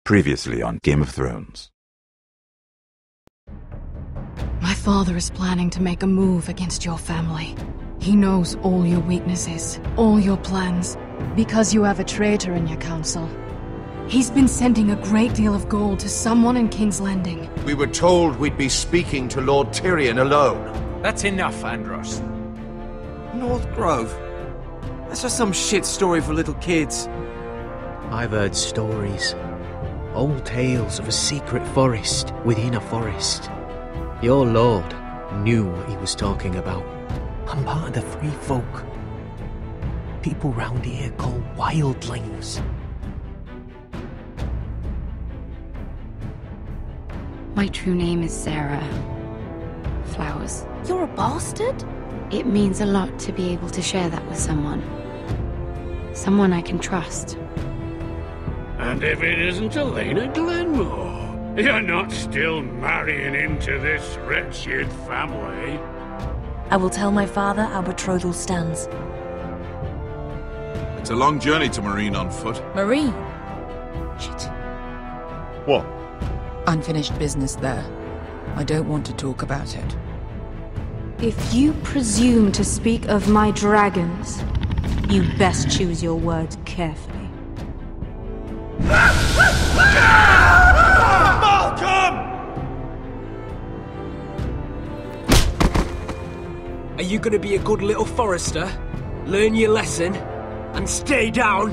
Previously on Game of Thrones. My father is planning to make a move against your family. He knows all your weaknesses, all your plans, because you have a traitor in your council. He's been sending a great deal of gold to someone in King's Landing. We were told we'd be speaking to Lord Tyrion alone. That's enough, Andros. North Grove? That's just some shit story for little kids. I've heard stories. Old tales of a secret forest within a forest. Your lord knew what he was talking about. I'm part of the free folk. People round here called wildlings. My true name is Sarah Flowers. You're a bastard? It means a lot to be able to share that with someone. Someone I can trust. And if it isn't Elena Glenmore, you're not still marrying into this wretched family. I will tell my father our betrothal stands. It's a long journey to Marine on foot. Marine? Shit. What? Unfinished business there. I don't want to talk about it. If you presume to speak of my dragons, you best choose your words carefully. Malcolm! Are you gonna be a good little forester? Learn your lesson? And stay down?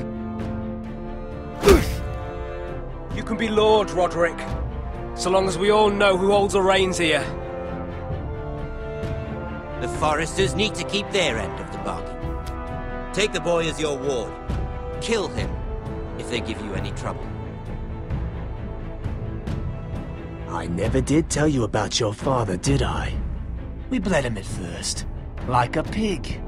You can be Lord, Roderick. So long as we all know who holds the reins here. The foresters need to keep their end of the bargain. Take the boy as your ward. Kill him if they give you any trouble. I never did tell you about your father, did I? We bled him at first, like a pig.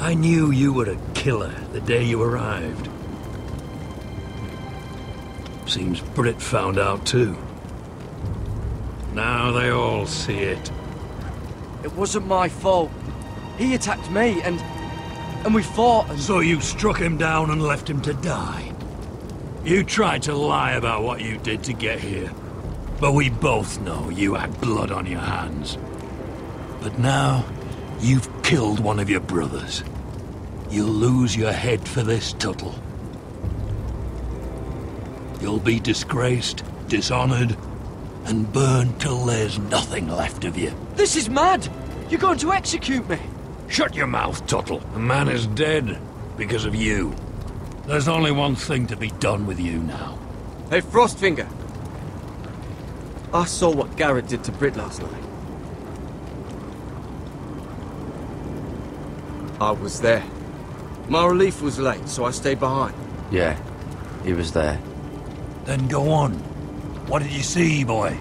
I knew you were a killer the day you arrived. Seems Britt found out too. Now they all see it. It wasn't my fault. He attacked me and we fought and... So you struck him down and left him to die. You tried to lie about what you did to get here. But we both know you had blood on your hands. But now, you've killed one of your brothers. You'll lose your head for this, Tuttle. You'll be disgraced, dishonored, and burned till there's nothing left of you. This is mad! You're going to execute me! Shut your mouth, Tuttle. The man is dead because of you. There's only one thing to be done with you now. Hey, Frostfinger. I saw what Garrett did to Britt last night. I was there. My relief was late, so I stayed behind. Yeah, he was there. Then go on. What did you see, boy?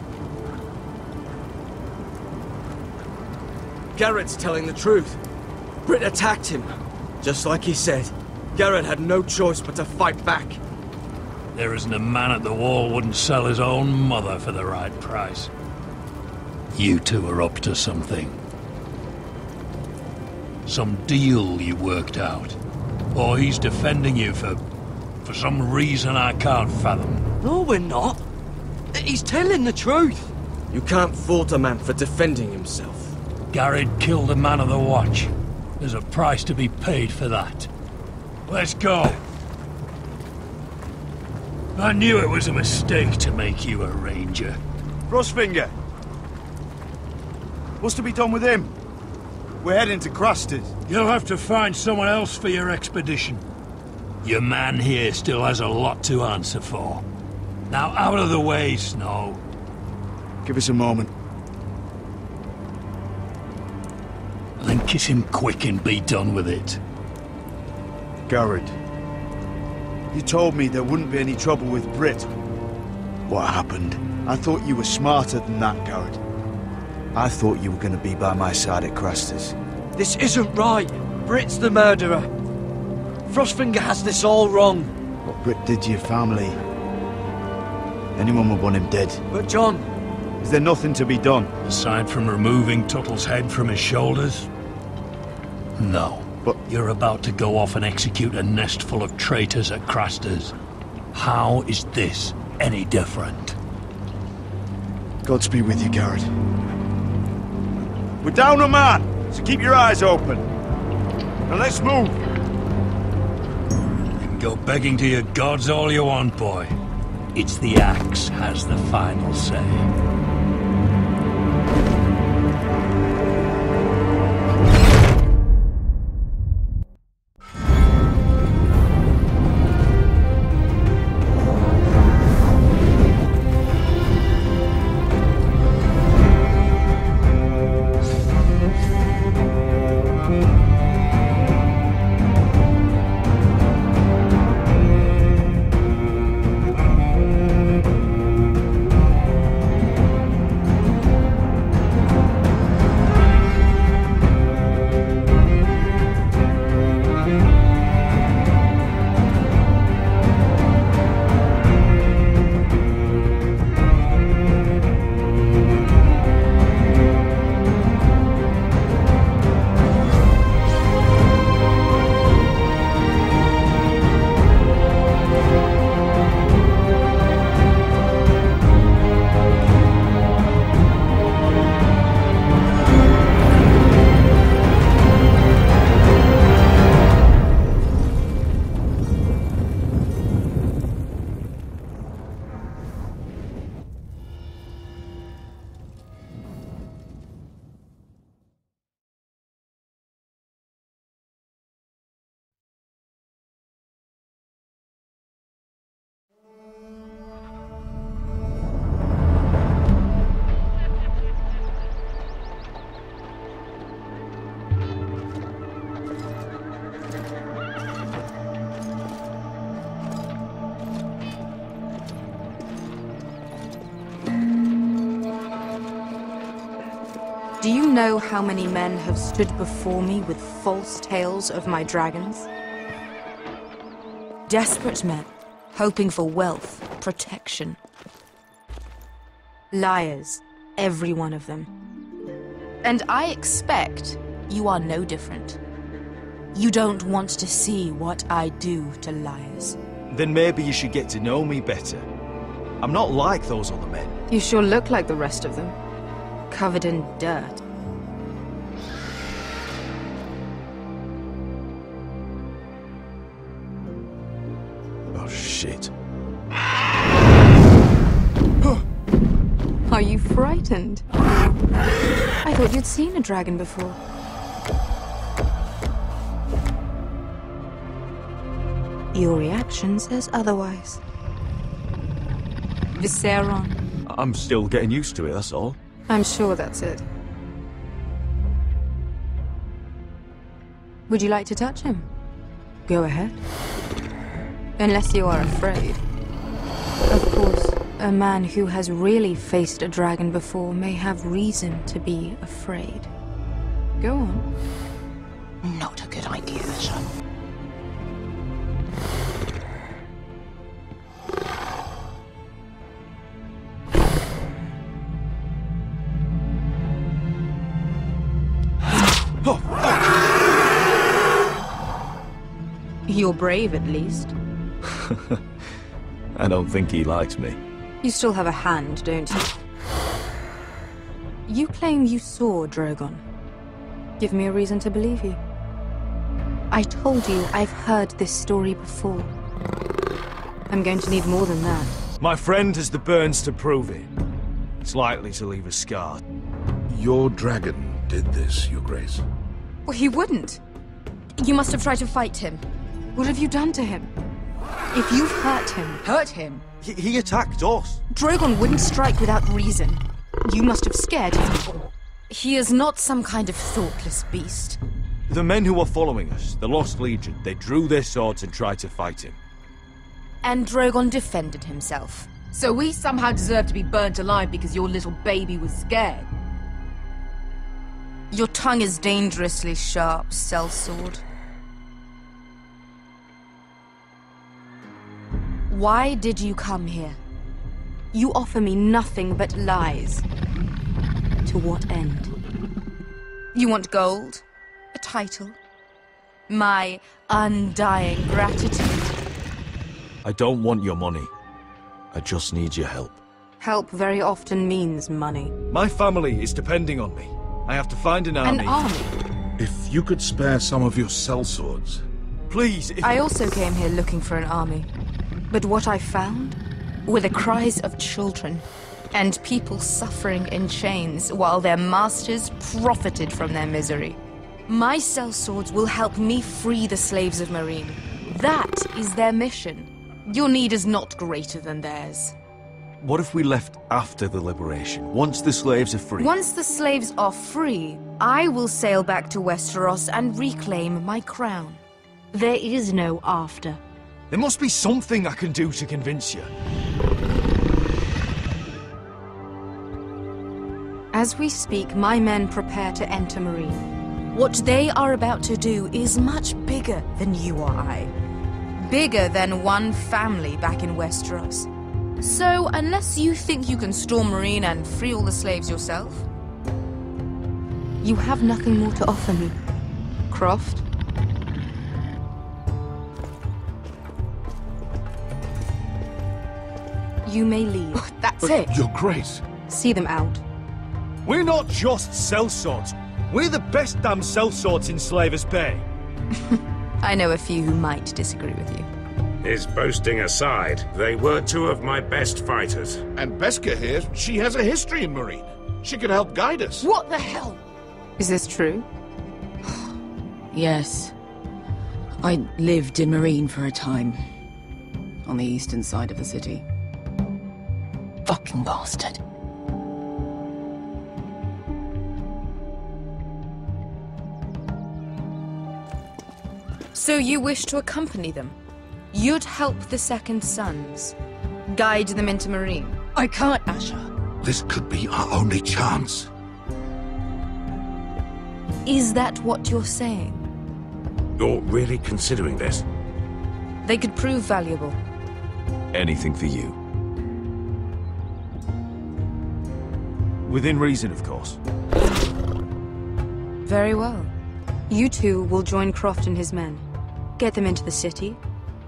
Garrett's telling the truth. Britt attacked him. Just like he said. Garrett had no choice but to fight back. There isn't a man at the wall wouldn't sell his own mother for the right price. You two are up to something. Some deal you worked out. Or he's defending you for some reason I can't fathom. No, we're not. He's telling the truth. You can't fault a man for defending himself. Garrett killed a man of the watch. There's a price to be paid for that. Let's go. I knew it was a mistake to make you a ranger. Frostfinger! What's to be done with him? We're heading to Craster's. You'll have to find someone else for your expedition. Your man here still has a lot to answer for. Now out of the way, Snow. Give us a moment. Then kiss him quick and be done with it. Garrett, you told me there wouldn't be any trouble with Brit. What happened? I thought you were smarter than that, Garrett. I thought you were going to be by my side at Craster's. This isn't right. Brit's the murderer. Frostfinger has this all wrong. What Brit did to your family, anyone would want him dead. But John... Is there nothing to be done? Aside from removing Tuttle's head from his shoulders? No. But you're about to go off and execute a nest full of traitors at Craster's. How is this any different? Godspeed with you, Garrett. We're down a man, so keep your eyes open. Now let's move. You can go begging to your gods all you want, boy. It's the axe has the final say. Do you know how many men have stood before me with false tales of my dragons? Desperate men, hoping for wealth, protection. Liars, every one of them. And I expect you are no different. You don't want to see what I do to liars. Then maybe you should get to know me better. I'm not like those other men. You sure look like the rest of them. Covered in dirt. Oh, shit. Are you frightened? I thought you'd seen a dragon before. Your reaction says otherwise. Visceron. I'm still getting used to it, that's all. I'm sure that's it. Would you like to touch him? Go ahead. Unless you are afraid. Of course, a man who has really faced a dragon before may have reason to be afraid. Go on. Not a good idea, son. You're brave, at least. I don't think he likes me. You still have a hand, don't you? You claim you saw Drogon. Give me a reason to believe you. I told you I've heard this story before. I'm going to need more than that. My friend has the burns to prove it. It's likely to leave a scar. Your dragon did this, Your Grace. Well, he wouldn't. You must have tried to fight him. What have you done to him? If you've hurt him... Hurt him? He attacked us. Drogon wouldn't strike without reason. You must have scared him. He is not some kind of thoughtless beast. The men who were following us, the Lost Legion, they drew their swords and tried to fight him. And Drogon defended himself. So we somehow deserve to be burnt alive because your little baby was scared? Your tongue is dangerously sharp, sellsword. Why did you come here? You offer me nothing but lies. To what end? You want gold? A title? My undying gratitude? I don't want your money. I just need your help. Help very often means money. My family is depending on me. I have to find an army. An army? If you could spare some of your sellswords. Please, if... I also came here looking for an army. But what I found were the cries of children and people suffering in chains while their masters profited from their misery. My sellswords will help me free the slaves of Meereen. That is their mission. Your need is not greater than theirs. What if we left after the liberation, once the slaves are free? Once the slaves are free, I will sail back to Westeros and reclaim my crown. There is no after. There must be something I can do to convince you. As we speak, my men prepare to enter Meereen. What they are about to do is much bigger than you or I. Bigger than one family back in Westeros. So, unless you think you can storm Meereen and free all the slaves yourself, you have nothing more to offer me, Croft. You may leave. That's it. Your Grace. See them out. We're not just sellswords. We're the best damn sellswords in Slavers Bay. I know a few who might disagree with you. His boasting aside, they were two of my best fighters. And Beskha here, she has a history in Meereen. She could help guide us. What the hell? Is this true? Yes. I lived in Meereen for a time. On the eastern side of the city. Fucking bastard. So you wish to accompany them? You'd help the Second Sons. Guide them into Meereen. I can't, Asher. This could be our only chance. Is that what you're saying? You're really considering this? They could prove valuable. Anything for you. Within reason, of course. Very well. You two will join Croft and his men. Get them into the city,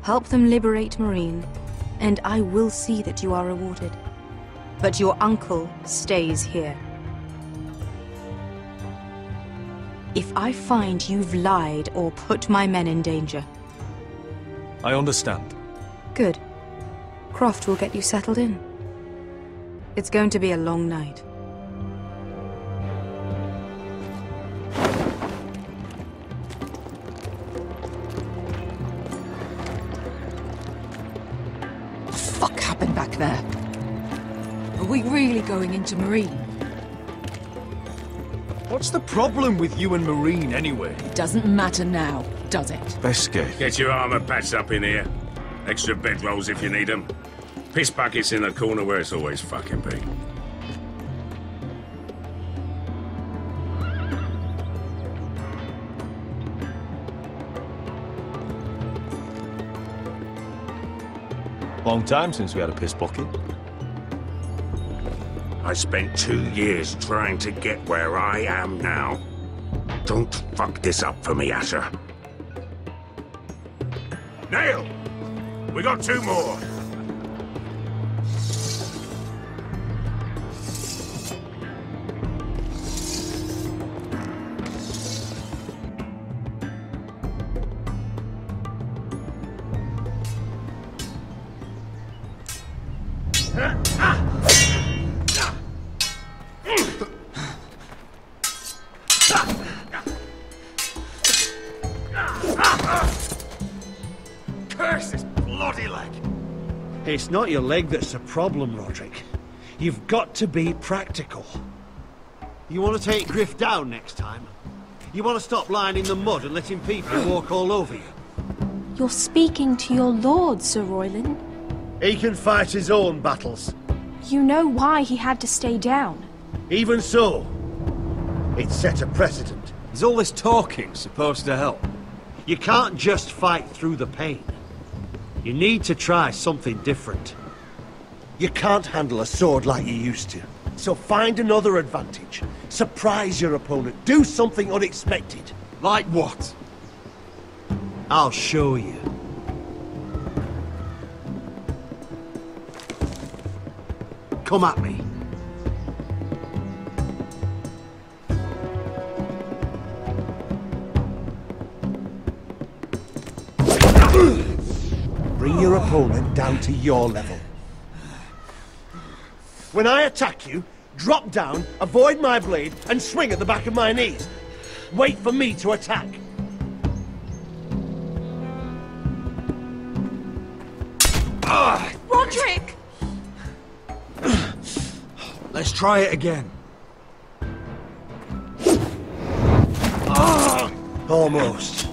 help them liberate Meereen, and I will see that you are rewarded. But your uncle stays here. If I find you've lied or put my men in danger... I understand. Good. Croft will get you settled in. It's going to be a long night. Fuck happened back there? Are we really going into Meereen? What's the problem with you and Meereen, anyway? It doesn't matter now, does it? Beskha. Get your armor patched up in here. Extra bedrolls if you need them. Piss buckets in the corner where it's always fucking big. Long time since we had a piss bucket. I spent 2 years trying to get where I am now. Don't fuck this up for me, Asher. Nail! We got 2 more! Curse this bloody leg! It's not your leg that's the problem, Roderick. You've got to be practical. You want to take Griff down next time? You want to stop lying in the mud and letting people walk all over you? You're speaking to your lord, Sir Royland. He can fight his own battles. You know why he had to stay down. Even so, it set a precedent. Is all this talking supposed to help? You can't just fight through the pain. You need to try something different. You can't handle a sword like you used to. So find another advantage. Surprise your opponent. Do something unexpected. Like what? I'll show you. Come at me. Bring your opponent down to your level. When I attack you, drop down, avoid my blade, and swing at the back of my knees. Wait for me to attack. Roderick! Let's try it again. Almost.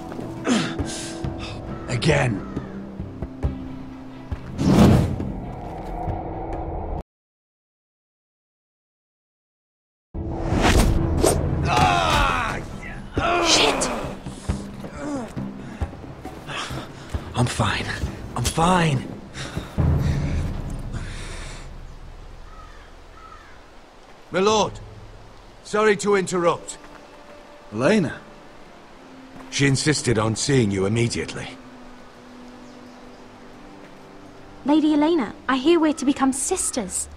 Again. Shit! I'm fine. I'm fine. My lord, sorry to interrupt. Elena? She insisted on seeing you immediately. Lady Elena, I hear we're to become sisters.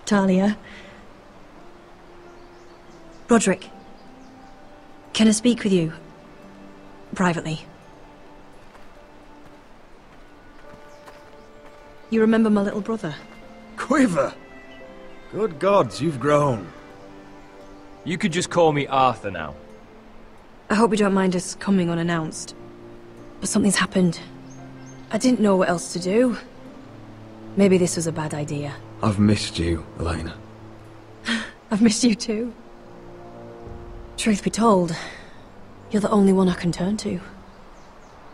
Talia. Roderick. Can I speak with you? Privately. You remember my little brother? Quiver! Good gods, you've grown. You could just call me Arthur now. I hope you don't mind us coming unannounced. But something's happened. I didn't know what else to do. Maybe this was a bad idea. I've missed you, Elena. I've missed you too. Truth be told, you're the only one I can turn to.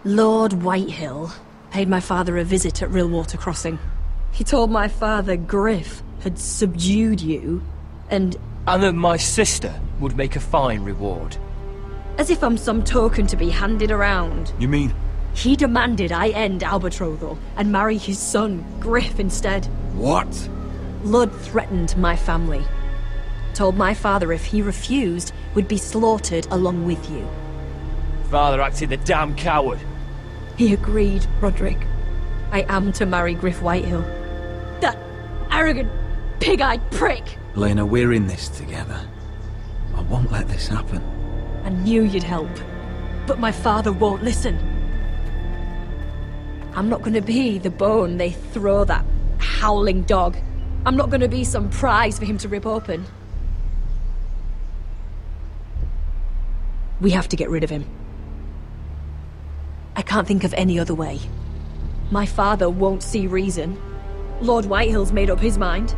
Lord Whitehill paid my father a visit at Rillwater Crossing. He told my father Griff had subdued you, and that my sister would make a fine reward. As if I'm some token to be handed around. You mean? He demanded I end our betrothal and marry his son, Griff, instead. What? Lud threatened my family. Told my father if he refused, we'd be slaughtered along with you. Father acted the damn coward. He agreed, Roderick. I am to marry Griff Whitehill. That arrogant, pig-eyed prick! Elena, we're in this together. I won't let this happen. I knew you'd help, but my father won't listen. I'm not gonna be the bone they throw that howling dog. I'm not gonna be some prize for him to rip open. We have to get rid of him. I can't think of any other way. My father won't see reason. Lord Whitehill's made up his mind.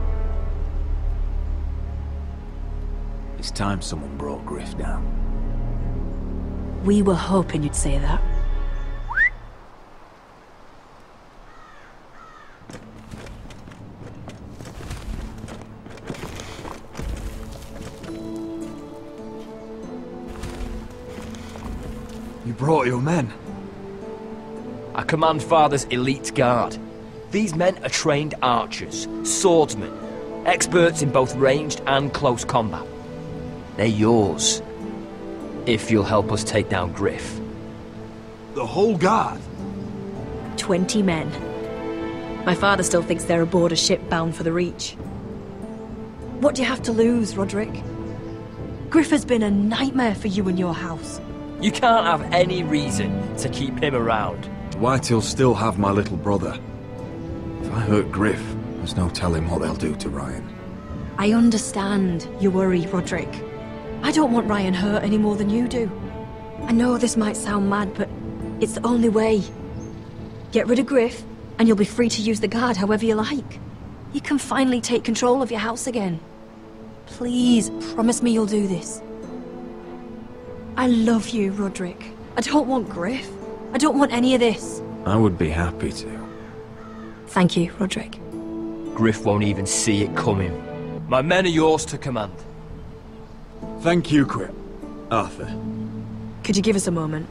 It's time someone brought Griff down. We were hoping you'd say that. You brought your men. I command Father's elite guard. These men are trained archers, swordsmen, experts in both ranged and close combat. They're yours, if you'll help us take down Griff. The whole guard? 20 men. My father still thinks they're aboard a ship bound for the Reach. What do you have to lose, Roderick? Griff has been a nightmare for you and your house. You can't have any reason to keep him around. Whitehill'll still have my little brother. If I hurt Griff, I There's no telling what they'll do to Ryan. I understand your worry, Roderick. I don't want Ryan hurt any more than you do. I know this might sound mad, but it's the only way. Get rid of Griff, and you'll be free to use the guard however you like. You can finally take control of your house again. Please, promise me you'll do this. I love you, Roderick. I don't want Griff. I don't want any of this. I would be happy to. Thank you, Roderick. Griff won't even see it coming. My men are yours to command. Thank you, Arthur. Could you give us a moment?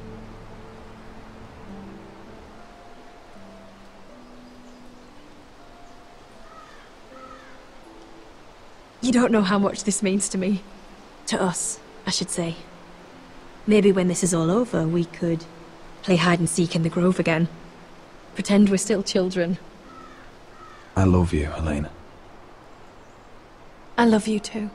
You don't know how much this means to me. To us, I should say. Maybe when this is all over, we could play hide and seek in the grove again. Pretend we're still children. I love you, Elena. I love you too.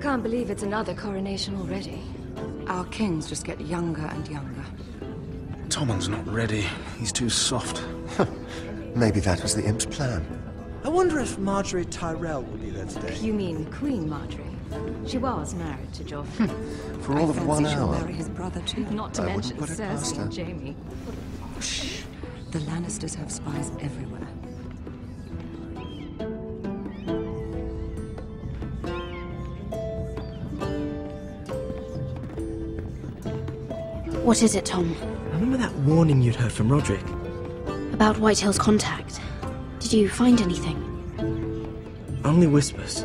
Can't believe it's another coronation already. Our kings just get younger and younger. Tommen's not ready. He's too soft. Maybe that was the imp's plan. I wonder if Marjorie Tyrell will be there today. You mean Queen Marjorie? She was married to Joffrey. For all of 1 She'll hour. marry his brother too. Not to I mention wouldn't put it past Cersei her. and Jaime. Shh. The Lannisters have spies everywhere. What is it, Tom? Remember that warning you'd heard from Roderick? About Whitehill's contact. Did you find anything? Only whispers.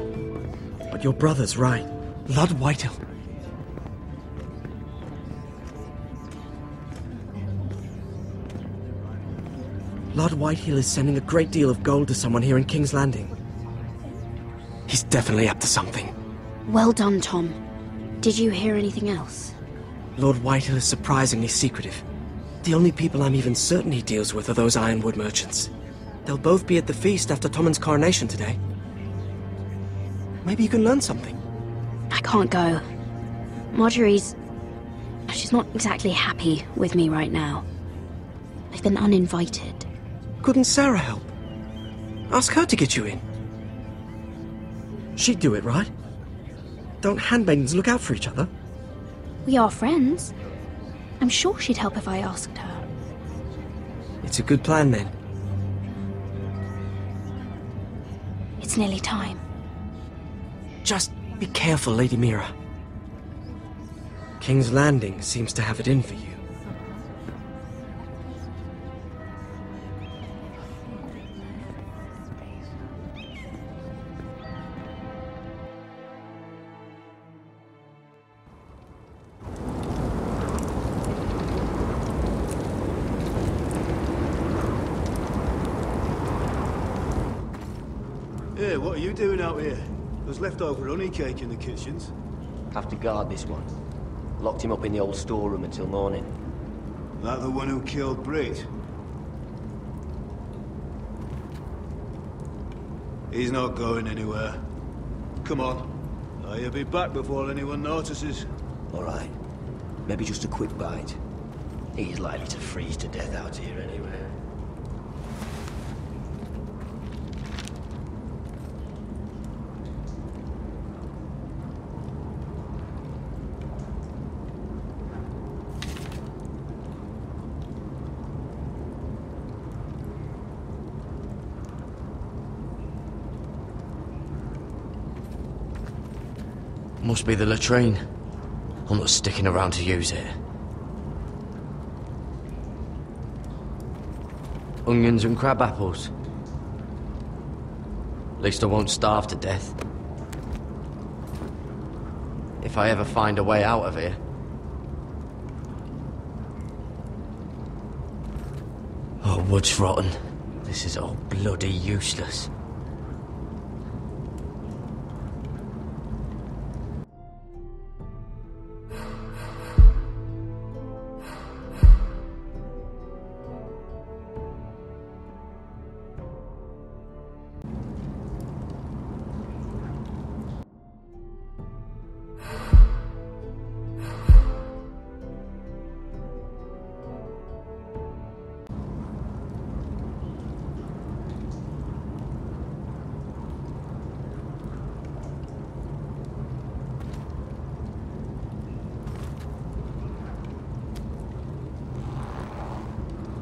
But your brother's right. Lord Whitehill. Lord Whitehill is sending a great deal of gold to someone here in King's Landing. He's definitely up to something. Well done, Tom. Did you hear anything else? Lord Whitehill is surprisingly secretive. The only people I'm even certain he deals with are those ironwood merchants. They'll both be at the feast after Tommen's coronation today. Maybe you can learn something. I can't go. Marjorie's... she's not exactly happy with me right now. I've been uninvited. Couldn't Sarah help? Ask her to get you in. She'd do it, right? Don't handmaidens look out for each other? We are friends. I'm sure she'd help if I asked her. It's a good plan, then. It's nearly time. Just be careful, Lady Mira. King's Landing seems to have it in for you. Hey, what are you doing out here? There's leftover honey cake in the kitchens. Have to guard this one. Locked him up in the old storeroom until morning. That the one who killed Brit? He's not going anywhere. Come on. I'll be back before anyone notices. All right. Maybe just a quick bite. He's likely to freeze to death out here anyway. Must be the latrine. I'm not sticking around to use it. Onions and crab apples. At least I won't starve to death. If I ever find a way out of here. Oh, wood's rotten. This is all bloody useless.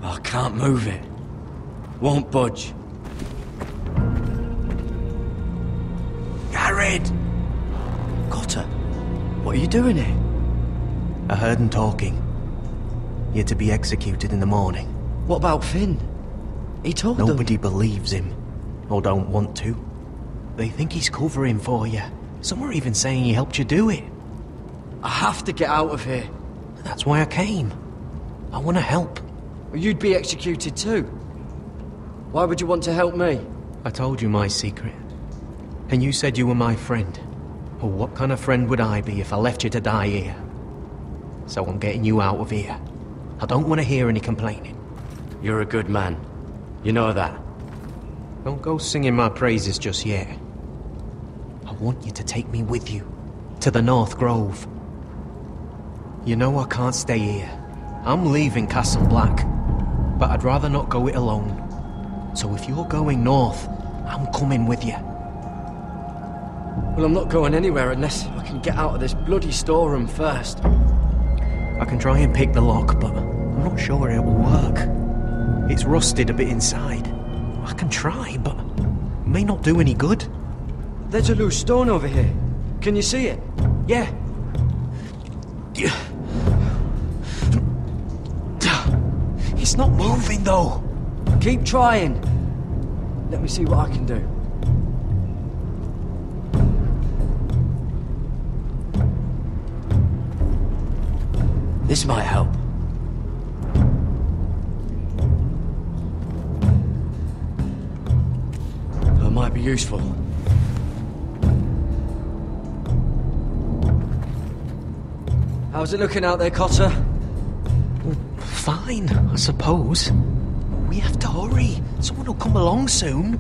I can't move it. Won't budge. Garrett! Cotter, what are you doing here? I heard him talking. You're to be executed in the morning. What about Finn? He told them. Nobody believes him, or don't want to. They think he's covering for you. Some are even saying he helped you do it. I have to get out of here. That's why I came. I want to help. You'd be executed too. Why would you want to help me? I told you my secret. And you said you were my friend. Well, what kind of friend would I be if I left you to die here? So I'm getting you out of here. I don't want to hear any complaining. You're a good man. You know that. Don't go singing my praises just yet. I want you to take me with you. To the North Grove. You know I can't stay here. I'm leaving Castle Black. But I'd rather not go it alone. So if you're going north, I'm coming with you. Well, I'm not going anywhere unless I can get out of this bloody storeroom first. I can try and pick the lock, but I'm not sure it will work. It's rusted a bit inside. I can try, but it may not do any good. There's a loose stone over here. Can you see it? Yeah. It's not moving, though. Keep trying. Let me see what I can do. This might help. That might be useful. How's it looking out there, Cotter? Fine, I suppose. We have to hurry. Someone will come along soon.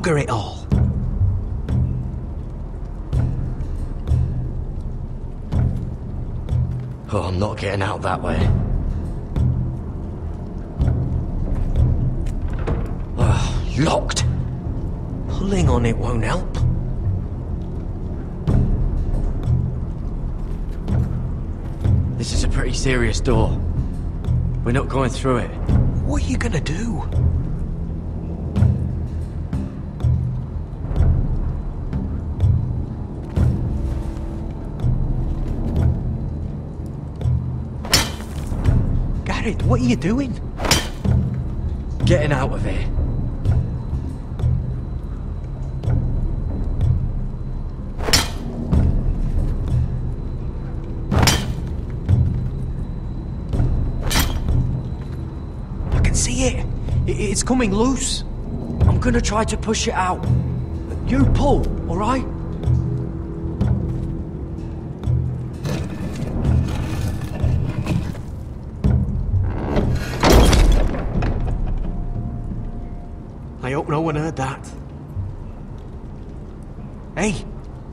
It all. Oh, I'm not getting out that way. Locked. Pulling on it won't help. This is a pretty serious door. We're not going through it. What are you gonna do? What are you doing? Getting out of here. I can see it. It's coming loose. I'm gonna try to push it out. You pull, all right? I hope no one heard that. Hey,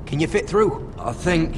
can you fit through? I think.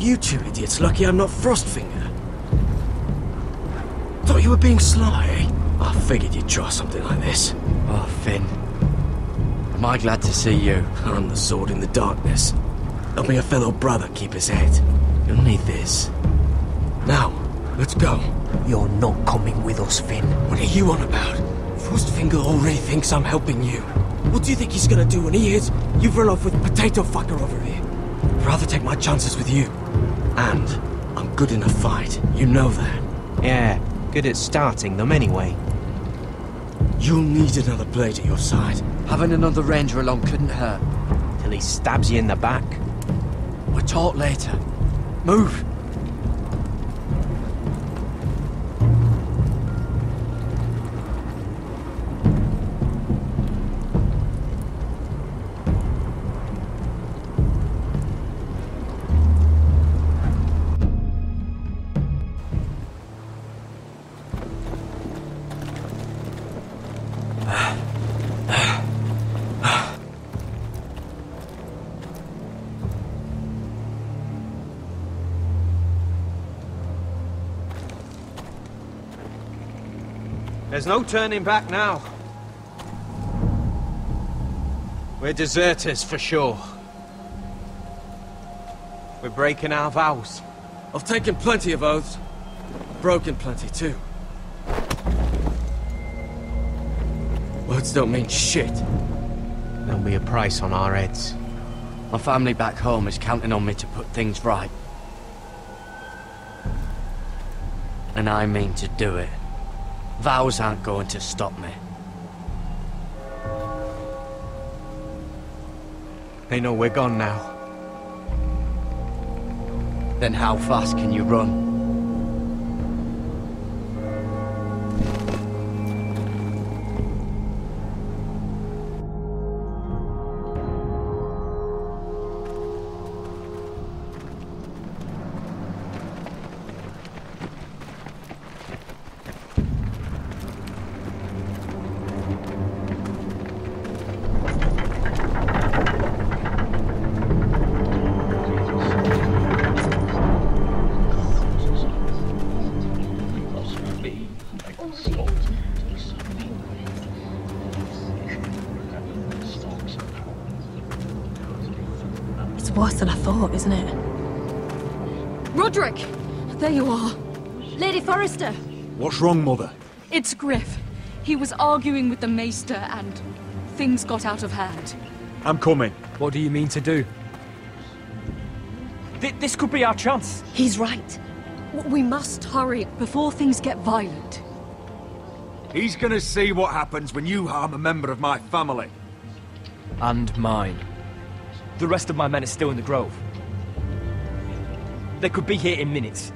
you two idiots lucky I'm not Frostfinger? Thought you were being sly, eh? I figured you'd try something like this. Oh, Finn. Am I glad to see you? I'm the sword in the darkness. Helping a fellow brother keep his head. You'll need this. Now, let's go. You're not coming with us, Finn. What are you on about? Frostfinger already thinks I'm helping you. What do you think he's gonna do when he hears you've run off with Potato Fucker over here? I'd rather take my chances with you. And I'm good in a fight. You know that. Yeah, good at starting them anyway. You'll need another blade at your side. Having another ranger along couldn't hurt. Till he stabs you in the back. We'll talk later. Move! There's no turning back now. We're deserters for sure. We're breaking our vows. I've taken plenty of oaths. Broken plenty too. Words don't mean shit. There'll be a price on our heads. My family back home is counting on me to put things right. And I mean to do it. Vows aren't going to stop me. They know we're gone now. Then how fast can you run? It's worse than I thought, isn't it? Roderick! There you are. Lady Forrester! What's wrong, Mother? It's Griff. He was arguing with the Maester and things got out of hand. I'm coming. What do you mean to do? This could be our chance. He's right. We must hurry before things get violent. He's gonna see what happens when you harm a member of my family. And mine. The rest of my men are still in the grove. They could be here in minutes.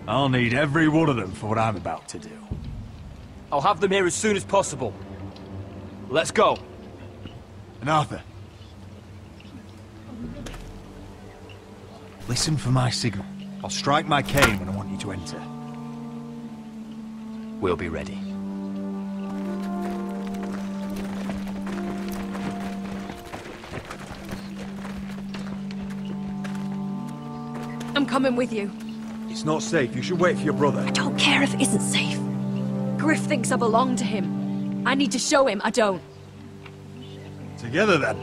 I'll need every one of them for what I'm about to do. I'll have them here as soon as possible. Let's go. And Arthur, listen for my signal. I'll strike my cane when I want you to enter. We'll be ready. I'm coming with you. It's not safe. You should wait for your brother. I don't care if it isn't safe. Griff thinks I belong to him. I need to show him I don't. Together, then.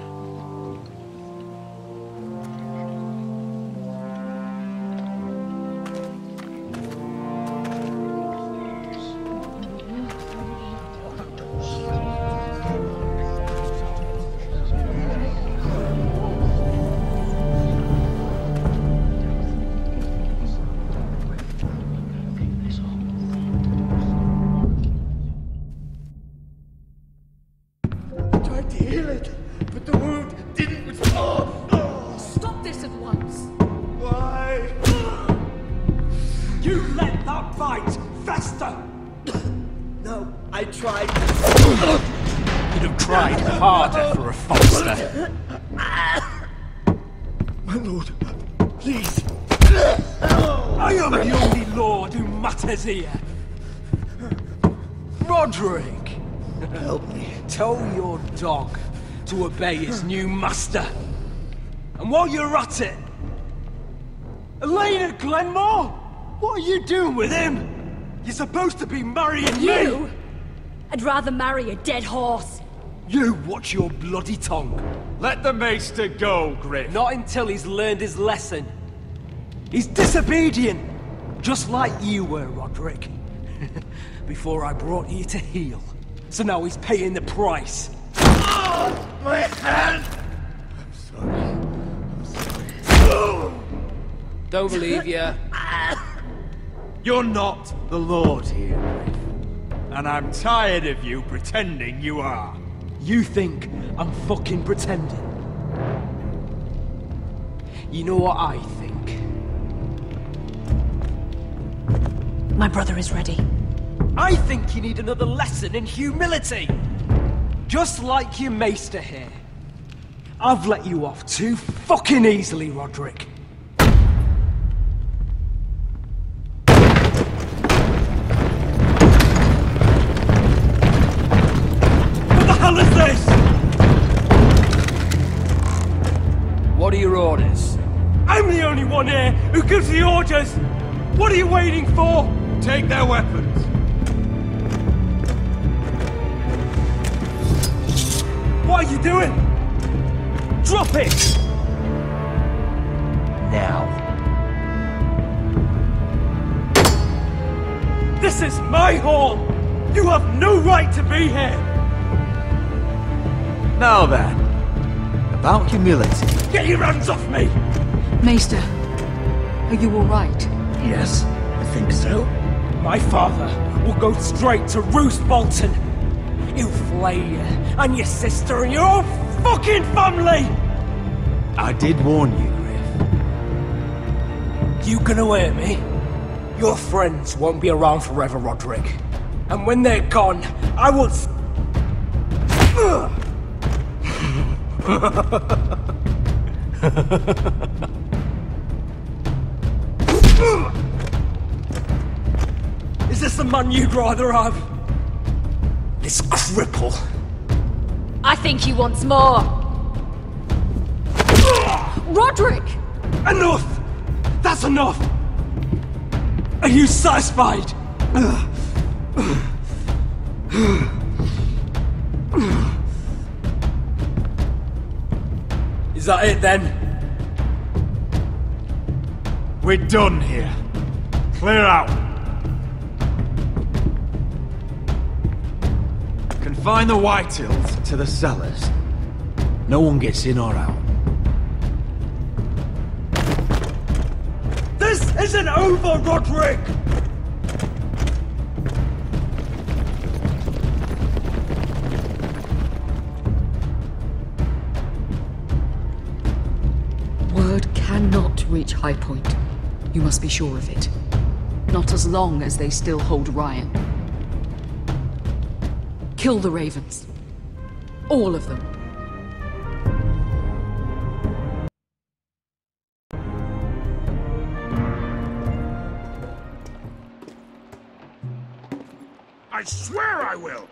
Here. Roderick! Help me. Tell your dog to obey his new master. And while you're at it... Elena Glenmore? What are you doing with him? You're supposed to be marrying me! You? I'd rather marry a dead horse. You watch your bloody tongue. Let the maester go, Griff. Not until he's learned his lesson. He's disobedient, just like you were, Roderick. Before I brought you to heel. So now he's paying the price. Oh, my hand! I'm sorry. Don't believe you. You're not the Lord here, Griff. And I'm tired of you pretending you are. You think I'm fucking pretending? You know what I think? My brother is ready. I think you need another lesson in humility. Just like your maester here. I've let you off too fucking easily, Roderick. What the hell is this? What are your orders? I'm the only one here who gives the orders. What are you waiting for? Take their weapons. What are you doing? Drop it! Now. This is my hall! You have no right to be here! Now then, about humility. Get your hands off me! Maester, are you all right? Yes, I think so. My father will go straight to Roose Bolton. He'll flay you, and your sister, and your whole fucking family! I did warn you, Griff. You gonna hurt me? Your friends won't be around forever, Roderick. And when they're gone, I will... Is this the man you'd rather have? This cripple. I think he wants more. Roderick! Enough! That's enough! Are you satisfied? Is that it then? We're done here. Clear out. Confine the Whitehills to the cellars. No one gets in or out. This isn't over, Roderick! Word cannot reach High Point. You must be sure of it. Not as long as they still hold Ryan. Kill the Ravens. All of them. I swear I will!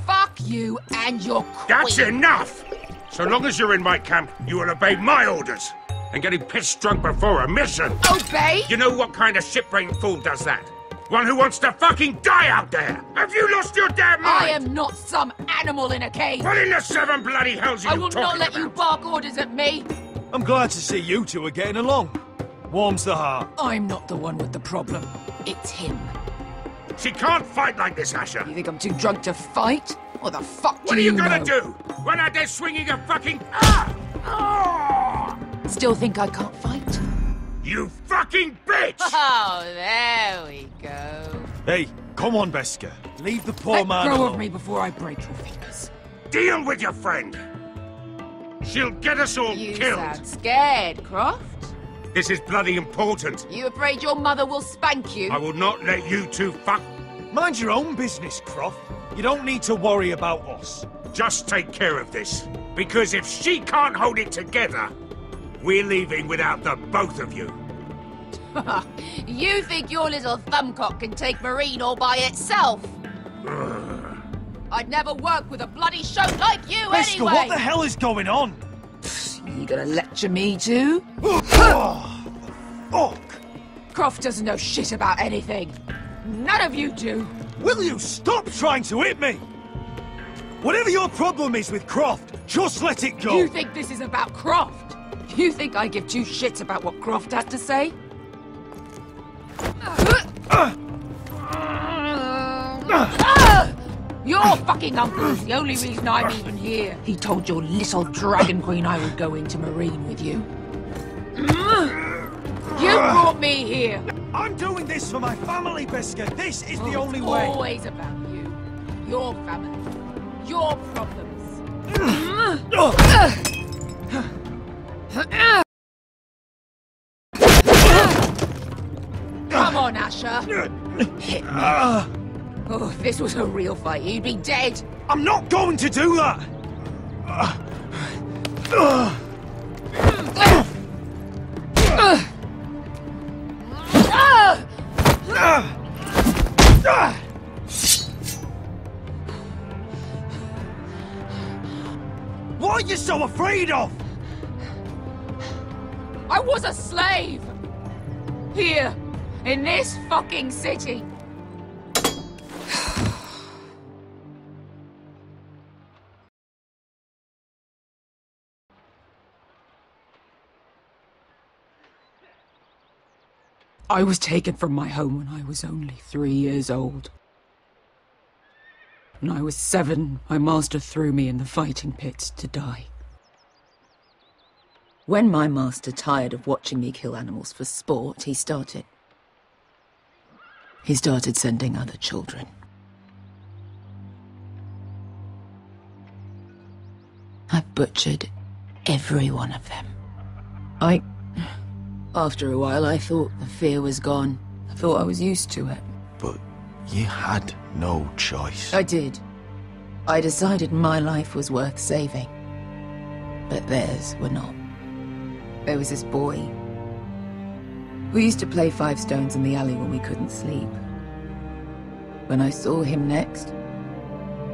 Fuck you and your queen. That's enough! So long as you're in my camp, you will obey my orders. And getting pissed drunk before a mission. Obey? You know what kind of shit-brained fool does that? One who wants to fucking die out there! Have you lost your damn mind? I am not some animal in a cage. What in the seven bloody hells are I you will talking not let about? you bark orders at me. I'm glad to see you two are getting along. Warms the heart. I'm not the one with the problem. It's him. She can't fight like this, Asher. You think I'm too drunk to fight? What the fuck What do are you know? gonna do? Run out there swinging a fucking... Ah! Ah! Still think I can't fight? You fucking bitch! Oh, there we go. Hey, come on, Beskar. Leave the poor man Let go alone. of me before I break your fingers. Deal with your friend. She'll get us all You killed. sound scared, Croft. This is bloody important. You afraid your mother will spank you? I will not let you two fuck... Mind your own business, Croft. You don't need to worry about us. Just take care of this. Because if she can't hold it together, we're leaving without the both of you. You think your little thumbcock can take Marine all by itself? I'd never work with a bloody show like you Beskar, anyway! what the hell is going on? You gonna let Catch me too? Fuck! Croft doesn't know shit about anything. None of you do. Will you stop trying to hit me? Whatever your problem is with Croft, just let it go. You think this is about Croft? You think I give two shits about what Croft has to say? Your fucking uncle's the only reason I'm even here. He told your little dragon queen I would go into Marine with you. You brought me here. I'm doing this for my family, Beskar. This is the only way. It's always about you. Your family. Your problems. Come on, Asher. Hit me. Oh, if this was a real fight, you'd be dead. I'm not going to do that! What are you so afraid of? I was a slave! Here, in this fucking city. I was taken from my home when I was only 3 years old. When I was 7, my master threw me in the fighting pits to die. When my master tired of watching me kill animals for sport, he started sending other children. I butchered every one of them. After a while, I thought the fear was gone. I thought I was used to it. But you had no choice. I did. I decided my life was worth saving. But theirs were not. There was this boy. We used to play 5 stones in the alley when we couldn't sleep. When I saw him next,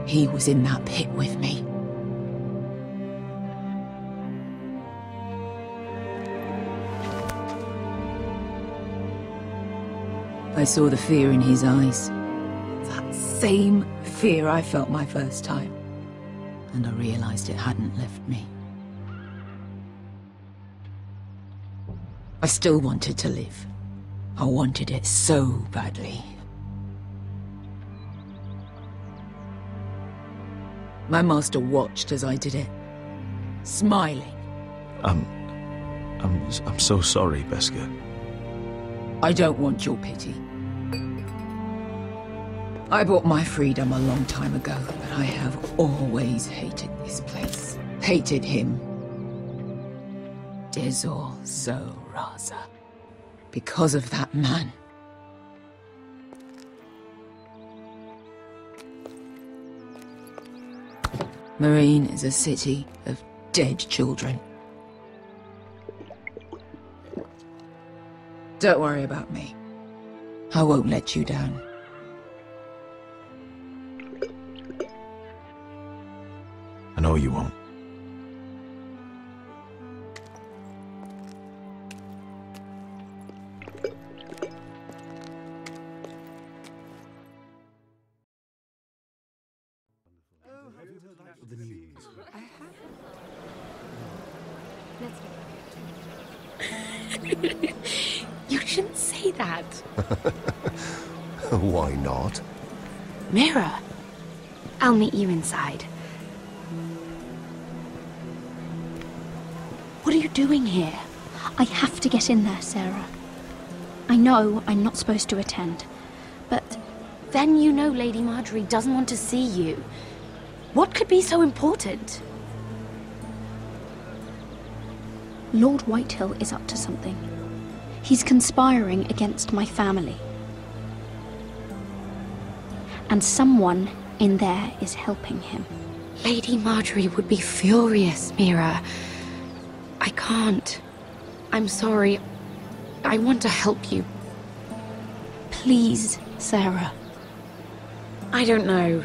he was in that pit with me. I saw the fear in his eyes. That same fear I felt my first time. And I realized it hadn't left me. I still wanted to live. I wanted it so badly. My master watched as I did it, smiling. I'm so sorry, Beskar. I don't want your pity. I bought my freedom a long time ago, but I have always hated this place. Hated him. Dezor Zo Raza. Because of that man. Marine is a city of dead children. Don't worry about me. I won't let you down. I know you won't. You shouldn't say that. Why not? Mira, I'll meet you inside. What are you doing here? I have to get in there, Sarah. I know I'm not supposed to attend, but then you know Lady Marjorie doesn't want to see you. What could be so important? Lord Whitehill is up to something. He's conspiring against my family. And someone in there is helping him. Lady Marjorie would be furious, Mira. I can't. I'm sorry. I want to help you. Please, Sarah. I don't know.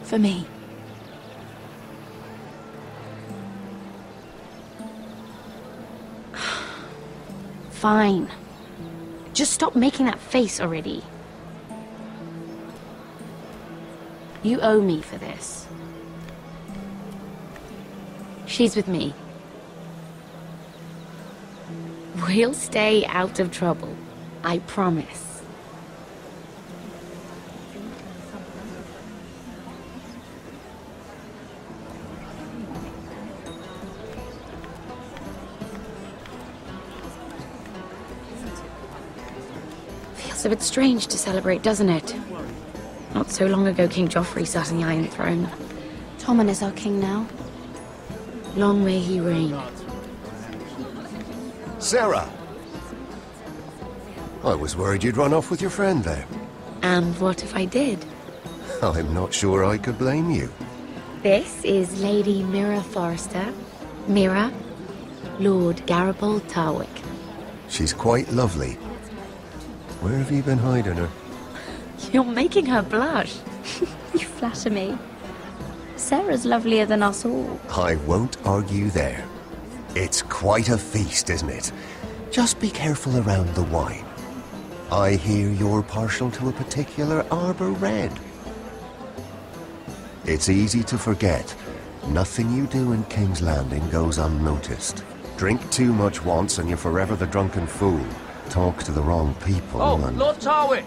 For me. fine. Just stop making that face already. You owe me for this. She's with me. We'll stay out of trouble. I promise. Feels a bit strange to celebrate, doesn't it? Not so long ago, King Joffrey sat on the Iron Throne. Tommen is our king now. Long may he reign. Sarah! I was worried you'd run off with your friend there. And what if I did? I'm not sure I could blame you. This is Lady Mira Forrester. Mira, Lord Garibald Tarwick. She's quite lovely. Where have you been hiding her? You're making her blush. You flatter me. Sarah's lovelier than us all. I won't argue there. It's quite a feast, isn't it? Just be careful around the wine. I hear you're partial to a particular Arbor Red. It's easy to forget. Nothing you do in King's Landing goes unnoticed. Drink too much once and you're forever the drunken fool. Talk to the wrong people and... Lord Tarwick!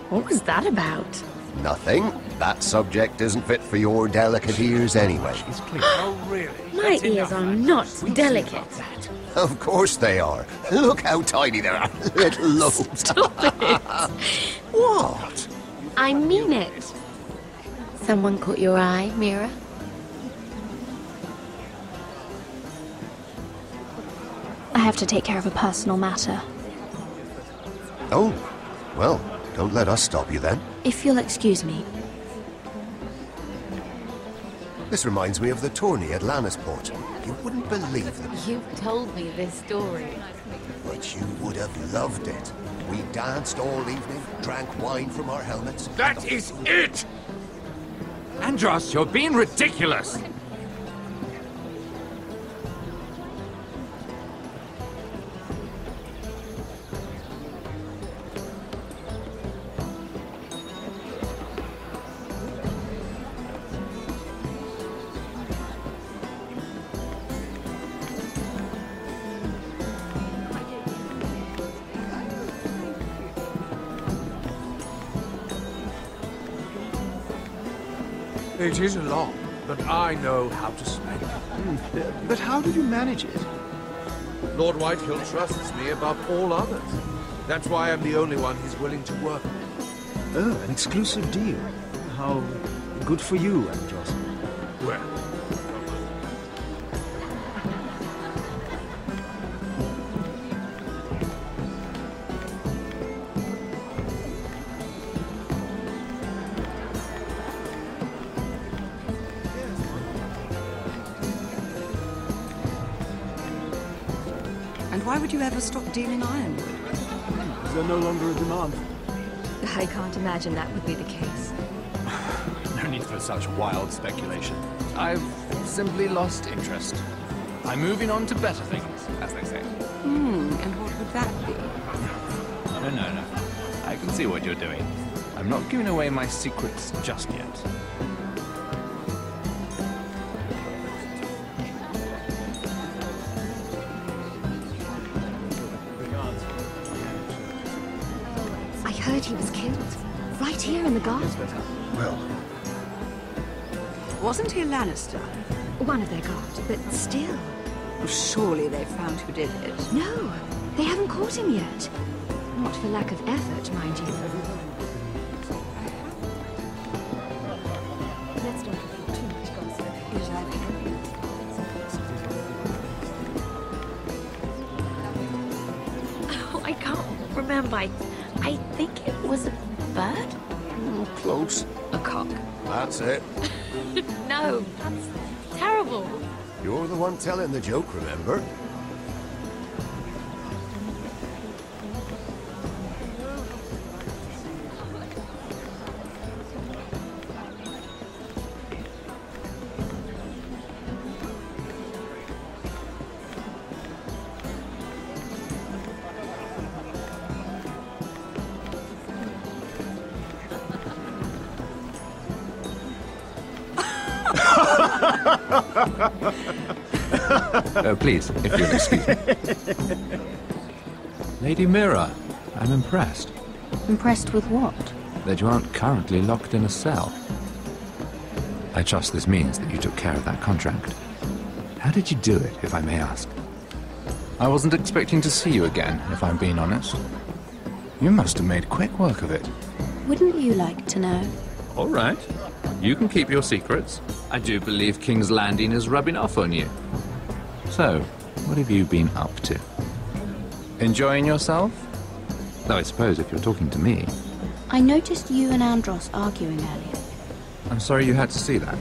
What was that about? Nothing. That subject isn't fit for your delicate ears anyway. Oh, really? My ears are not delicate. Of course they are. Look how tiny they are. Little lobes. Stop it! What? I mean it. Someone caught your eye, Mira? I have to take care of a personal matter. Oh, well, don't let us stop you then. If you'll excuse me. This reminds me of the tourney at Lannisport. You wouldn't believe it. You've told me this story. But you would have loved it. We danced all evening, drank wine from our helmets. That is it! Andros, you're being ridiculous! It is a lot, but I know how to spend it. But how did you manage it? Lord Whitehill trusts me above all others. That's why I'm the only one he's willing to work with. Oh, an exclusive deal. How good for you, Andros. Well, And why would you ever stop dealing ironwood? Is there no longer a demand? I can't imagine that would be the case. No need for such wild speculation. I've simply lost interest. I'm moving on to better things, as they say. And what would that be? No. I can see what you're doing. I'm not giving away my secrets just yet. I heard he was killed. Right here in the garden. Well... Wasn't he a Lannister? One of their guard, but still. Well, surely they found who did it. No, they haven't caught him yet. Not for lack of effort, mind you. Let's don't reveal too much gossip. Is that him? Oh, I can't remember. I think it was a bird? Close. A cock. That's it. No, that's terrible. You're the one telling the joke, remember? Oh, please, if you'll excuse me. Lady Mira, I'm impressed. Impressed with what? That you aren't currently locked in a cell. I trust this means that you took care of that contract. How did you do it, if I may ask? I wasn't expecting to see you again, if I'm being honest. You must have made quick work of it. Wouldn't you like to know? All right. You can keep your secrets. I do believe King's Landing is rubbing off on you. So, what have you been up to? Enjoying yourself? Though I suppose if you're talking to me... I noticed you and Andros arguing earlier. I'm sorry you had to see that.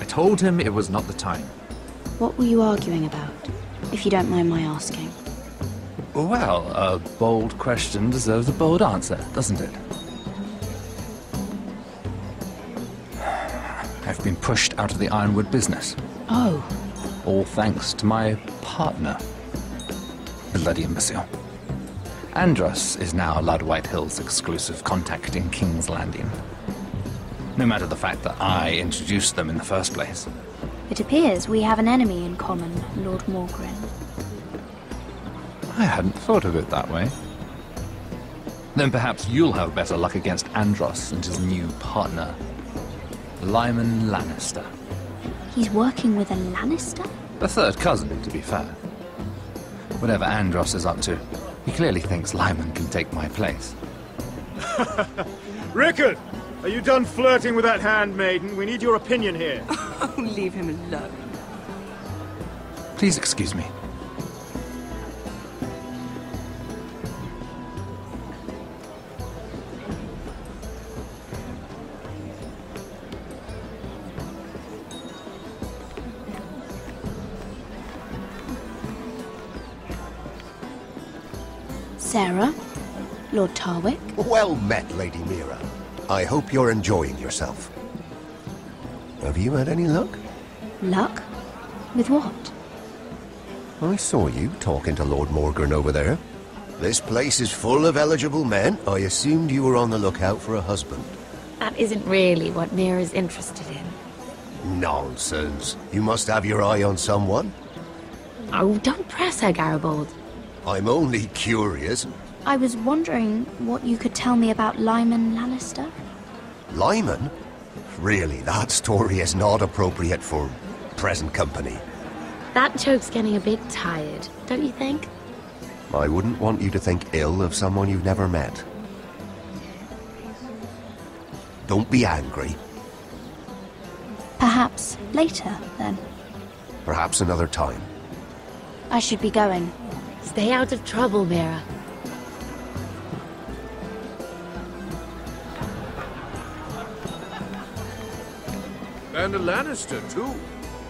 I told him it was not the time. What were you arguing about, if you don't mind my asking? Well, a bold question deserves a bold answer, doesn't it? I've been pushed out of the ironwood business. Oh. All thanks to my partner. Bloody imbecile. Andros is now Lord Whitehill's exclusive contact in King's Landing. No matter the fact that I introduced them in the first place. It appears we have an enemy in common, Lord Morgren. I hadn't thought of it that way. Then perhaps you'll have better luck against Andros and his new partner, Lyman Lannister. He's working with a Lannister? A third cousin, to be fair. Whatever Andros is up to, he clearly thinks Lyman can take my place. Rickard! Are you done flirting with that handmaiden? We need your opinion here. Oh, leave him alone. Please excuse me. Sarah? Lord Tarwick? Well met, Lady Mira. I hope you're enjoying yourself. Have you had any luck? Luck? With what? I saw you talking to Lord Morgren over there. This place is full of eligible men. I assumed you were on the lookout for a husband. That isn't really what Mira's interested in. Nonsense. You must have your eye on someone. Oh, don't press her, Garibaldi. I'm only curious. I was wondering what you could tell me about Lyman Lannister? Lyman? Really, that story is not appropriate for present company. That joke's getting a bit tired, don't you think? I wouldn't want you to think ill of someone you've never met. Don't be angry. Perhaps later, then. Perhaps another time. I should be going. Stay out of trouble, Mira. And a Lannister, too.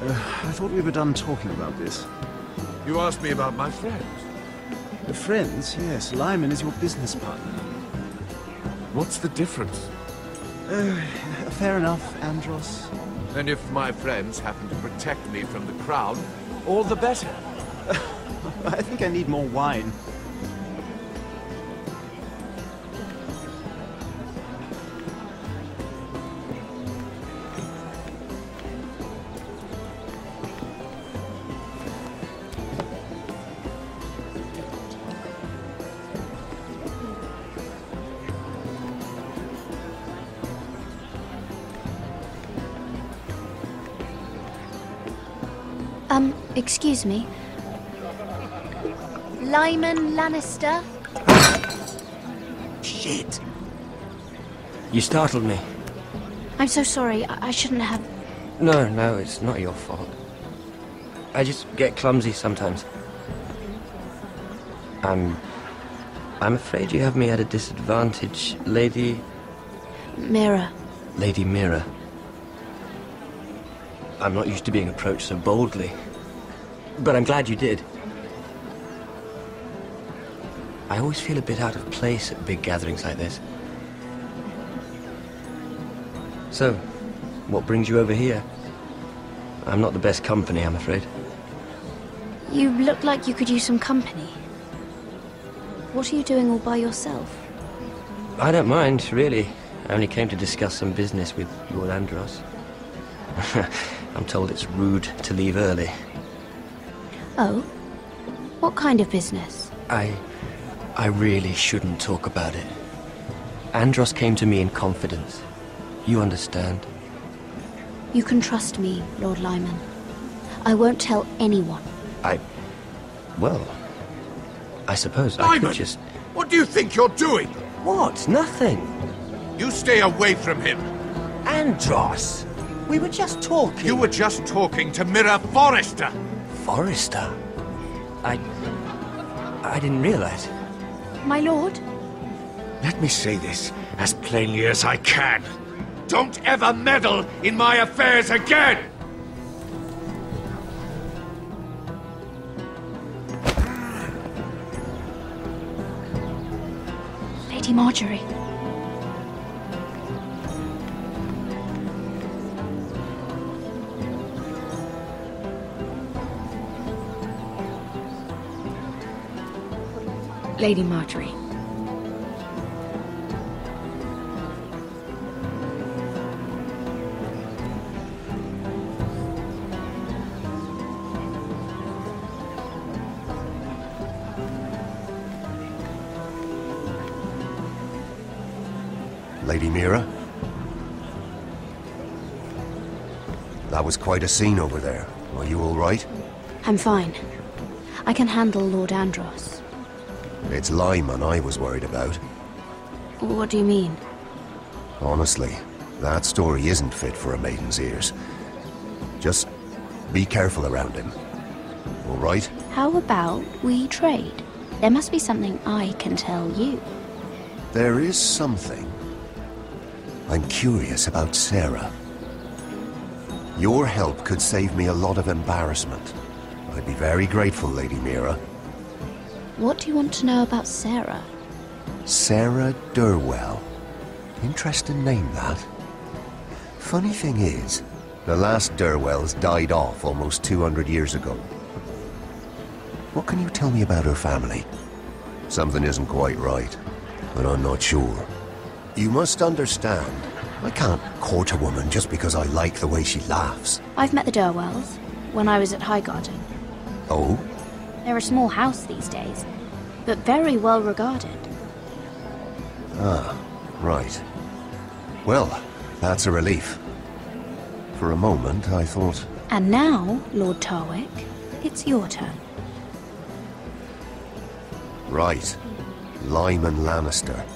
I thought we were done talking about this. You asked me about my friends. The friends? Yes, Lyman is your business partner. What's the difference? Fair enough, Andros. And if my friends happen to protect me from the crowd, all the better. I think I need more wine. Excuse me. Lyman Lannister? Shit! You startled me. I'm so sorry. I shouldn't have... No, it's not your fault. I just get clumsy sometimes. I'm afraid you have me at a disadvantage, Lady... Mira. Lady Mira. I'm not used to being approached so boldly. But I'm glad you did. I always feel a bit out of place at big gatherings like this. So, what brings you over here? I'm not the best company, I'm afraid. You look like you could use some company. What are you doing all by yourself? I don't mind, really. I only came to discuss some business with Lord Andros. I'm told it's rude to leave early. Oh? What kind of business? I really shouldn't talk about it. Andros came to me in confidence. You understand? You can trust me, Lord Lyman. I won't tell anyone. Well, I suppose I Lyman! could just... What do you think you're doing? What? Nothing. You stay away from him. Andros! We were just talking. You were just talking to Mirror Forrester. Forrester? I didn't realize. My lord? Let me say this as plainly as I can. Don't ever meddle in my affairs again! Lady Marjorie. Lady Marjorie. Lady Mira? That was quite a scene over there. Are you all right? I'm fine. I can handle Lord Andros. It's Lyman I was worried about. What do you mean? Honestly, that story isn't fit for a maiden's ears. Just be careful around him. All right? How about we trade? There must be something I can tell you. There is something. I'm curious about Sarah. Your help could save me a lot of embarrassment. I'd be very grateful, Lady Mira. What do you want to know about Sarah? Sarah Durwell. Interesting name, that. Funny thing is, the last Durwells died off almost 200 years ago. What can you tell me about her family? Something isn't quite right, but I'm not sure. You must understand, I can't court a woman just because I like the way she laughs. I've met the Durwells when I was at Highgarden. Oh? They're a small house these days, but very well regarded. Ah, right. Well, that's a relief. For a moment, I thought... And now, Lord Tarwick, it's your turn. Right. Lyman Lannister.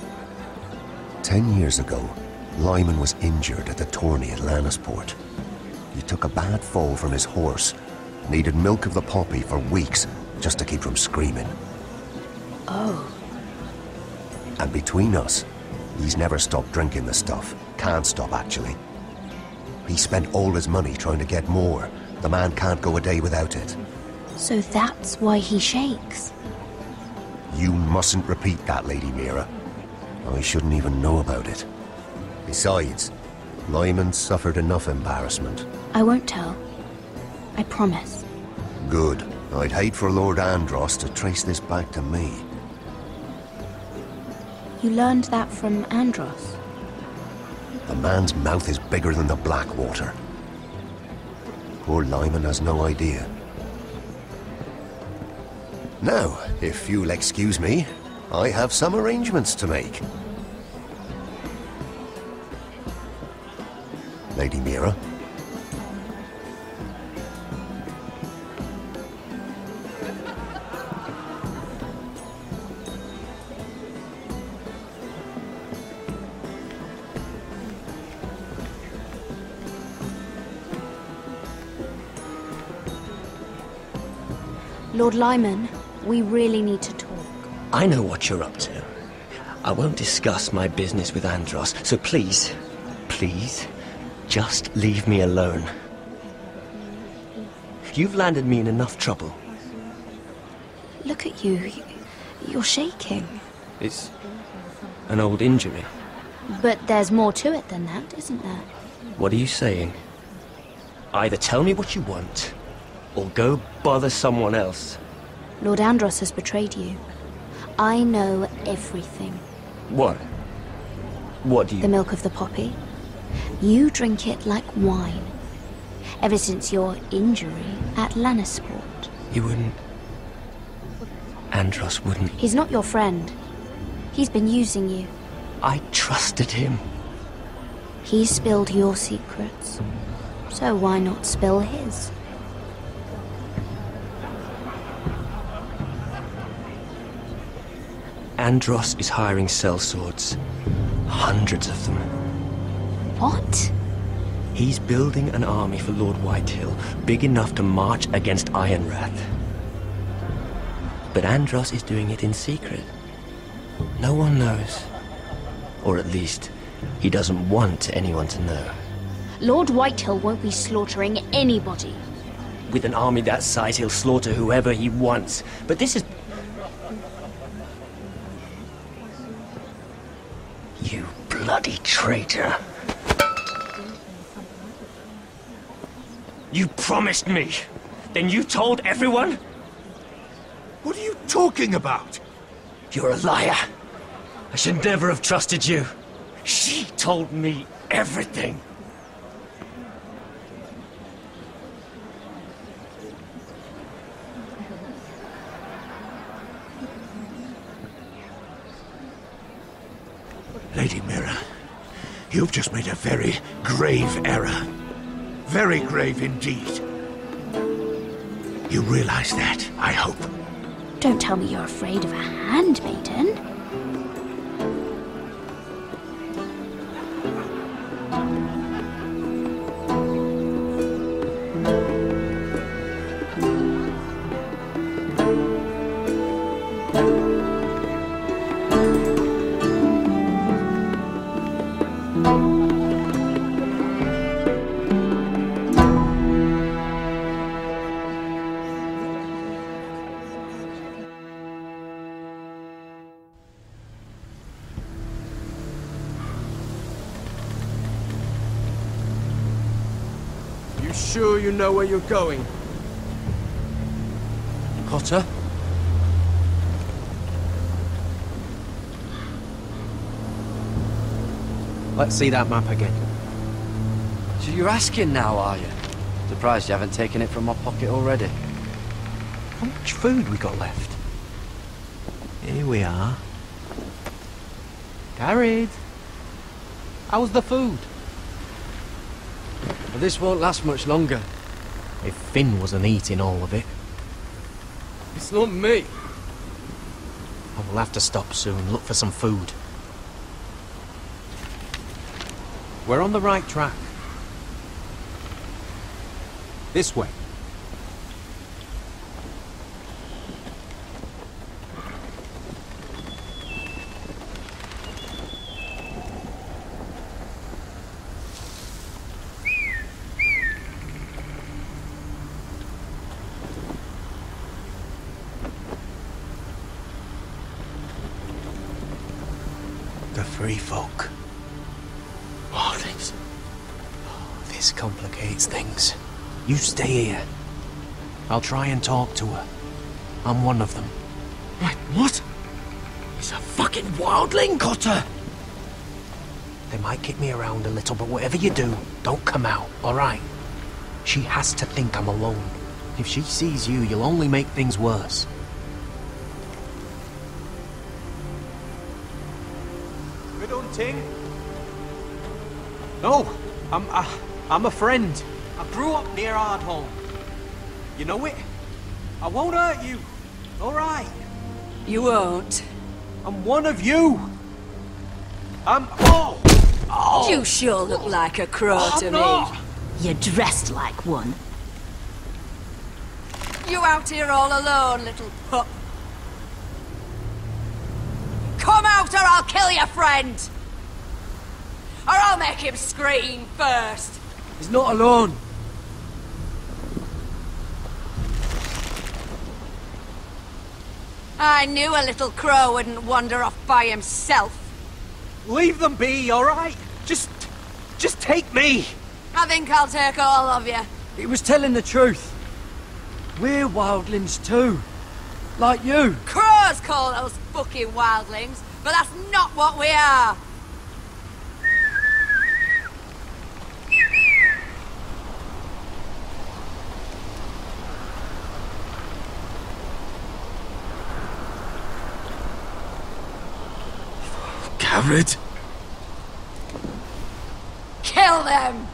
10 years ago, Lyman was injured at the tourney at Lannisport. He took a bad fall from his horse, needed milk of the poppy for weeks just to keep from screaming. Oh. And between us, he's never stopped drinking the stuff. Can't stop, actually. He spent all his money trying to get more. The man can't go a day without it. So that's why he shakes. You mustn't repeat that, Lady Mira. I shouldn't even know about it. Besides, Lyman suffered enough embarrassment. I won't tell. I promise. Good. I'd hate for Lord Andros to trace this back to me. You learned that from Andros? The man's mouth is bigger than the Blackwater. Poor Lyman has no idea. Now, if you'll excuse me, I have some arrangements to make. Lady Mira? Lord Lyman, we really need to talk. I know what you're up to. I won't discuss my business with Andros, so please, just leave me alone. You've landed me in enough trouble. Look at you. You're shaking. It's an old injury. But there's more to it than that, isn't there? What are you saying? Either tell me what you want, or go bother someone else. Lord Andros has betrayed you. I know everything. What? What do you... The milk of the poppy. You drink it like wine. ever since your injury at Lannisport. He wouldn't. Andros wouldn't. He's not your friend. He's been using you. I trusted him. He spilled your secrets. So why not spill his? Andros is hiring sellswords. Hundreds of them. What? He's building an army for Lord Whitehill, big enough to march against Ironrath. But Andros is doing it in secret. No one knows. Or at least, he doesn't want anyone to know. Lord Whitehill won't be slaughtering anybody. With an army that size, he'll slaughter whoever he wants. But this is... You bloody traitor. You promised me. Then you told everyone? What are you talking about? You're a liar. I should never have trusted you. She told me everything. Lady Mira, you've just made a very grave error. Very grave indeed. You realize that, I hope. Don't tell me you're afraid of a handmaiden. Sure you know where you're going? Cotter? Let's see that map again. So you're asking now, are you? Surprised you haven't taken it from my pocket already. How much food we got left? Here we are. Garrett! How's the food? Well, this won't last much longer. If Finn wasn't eating all of it. It's not me. I will have to stop soon, look for some food. We're on the right track. This way. Free folk. Wildlings. Oh, this complicates things. You stay here. I'll try and talk to her. I'm one of them. Wait, what? He's a fucking wildling, Cotter! They might kick me around a little, but whatever you do, don't come out, alright? She has to think I'm alone. If she sees you, you'll only make things worse. Ting? No, I'm a friend. I grew up near Ardhorn. You know it? I won't hurt you. All right. You won't. I'm one of you. Oh! You sure look like a crow to me. You're dressed like one. You out here all alone, little pup. Come out or I'll kill your friend! Or I'll make him scream first. He's not alone. I knew a little crow wouldn't wander off by himself. Leave them be, all right? Just take me. I think I'll take all of you. He was telling the truth. We're wildlings too. Like you. Crows call those fucking wildlings, but that's not what we are. Garrett? Kill them!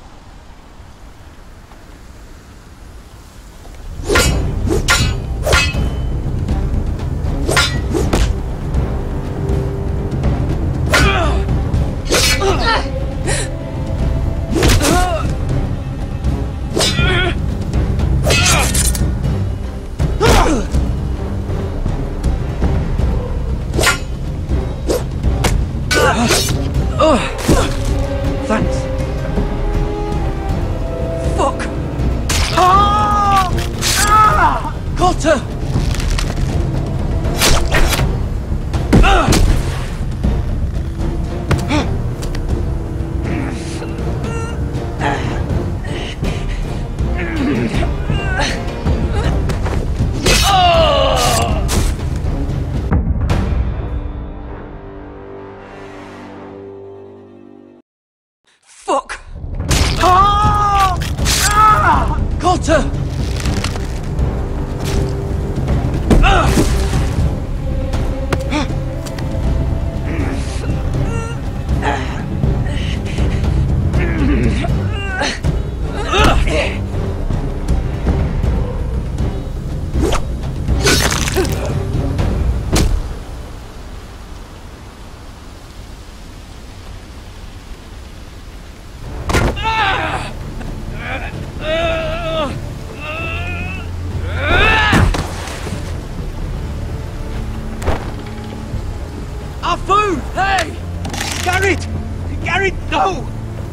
Thanks. Fuck! Ah! Ah! Cotter! Fuck! Ah! Ah! Cotter! Our food! Hey! Garrett! Garrett, no!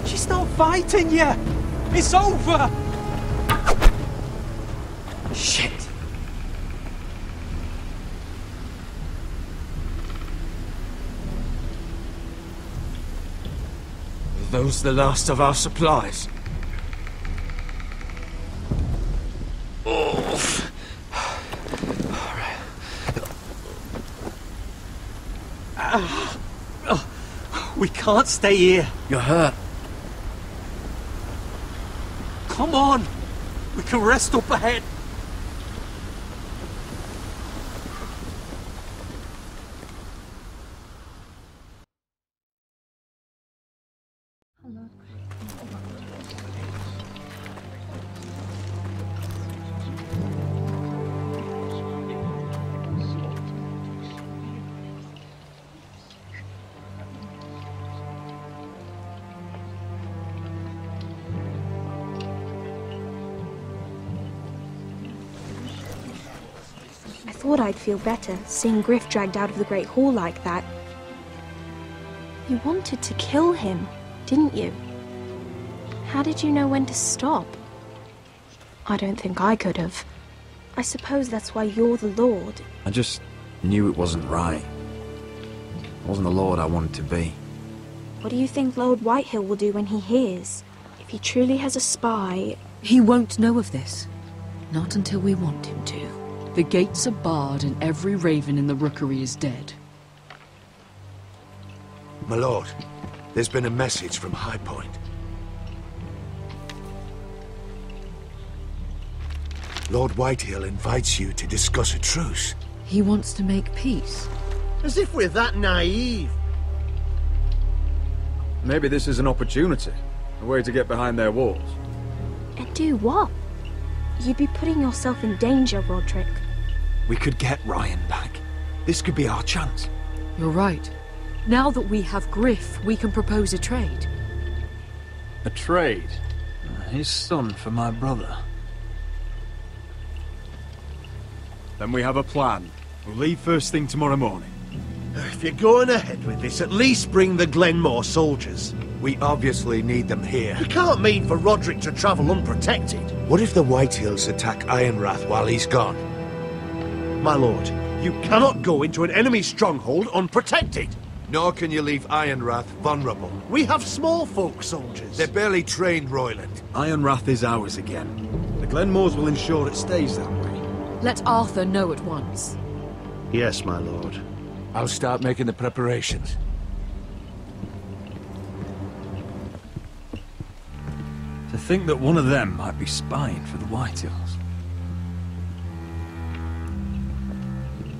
She's not fighting yet! It's over! Shit! Are those the last of our supplies? We can't stay here. You're hurt. Come on! We can rest up ahead. I thought I'd feel better, seeing Griff dragged out of the Great Hall like that. You wanted to kill him, didn't you? How did you know when to stop? I don't think I could have. I suppose that's why you're the Lord. I just knew it wasn't right. I wasn't the Lord I wanted to be. What do you think Lord Whitehill will do when he hears? If he truly has a spy... He won't know of this. Not until we want him to. The gates are barred and every raven in the rookery is dead. My lord, there's been a message from High Point. Lord Whitehill invites you to discuss a truce. He wants to make peace. As if we're that naive. Maybe this is an opportunity. A way to get behind their walls. And do what? You'd be putting yourself in danger, Roderick. We could get Ryan back. This could be our chance. You're right. Now that we have Griff, we can propose a trade. A trade? His son for my brother. Then we have a plan. We'll leave first thing tomorrow morning. If you're going ahead with this, at least bring the Glenmore soldiers. We obviously need them here. You can't mean for Roderick to travel unprotected. What if the Whitehills attack Ironrath while he's gone? My lord, you cannot go into an enemy stronghold unprotected. Nor can you leave Ironrath vulnerable. We have small folk soldiers. They're barely trained, Royland. Ironrath is ours again. The Glenmores will ensure it stays that way. Let Arthur know at once. Yes, my lord. I'll start making the preparations. To think that one of them might be spying for the Whitehills.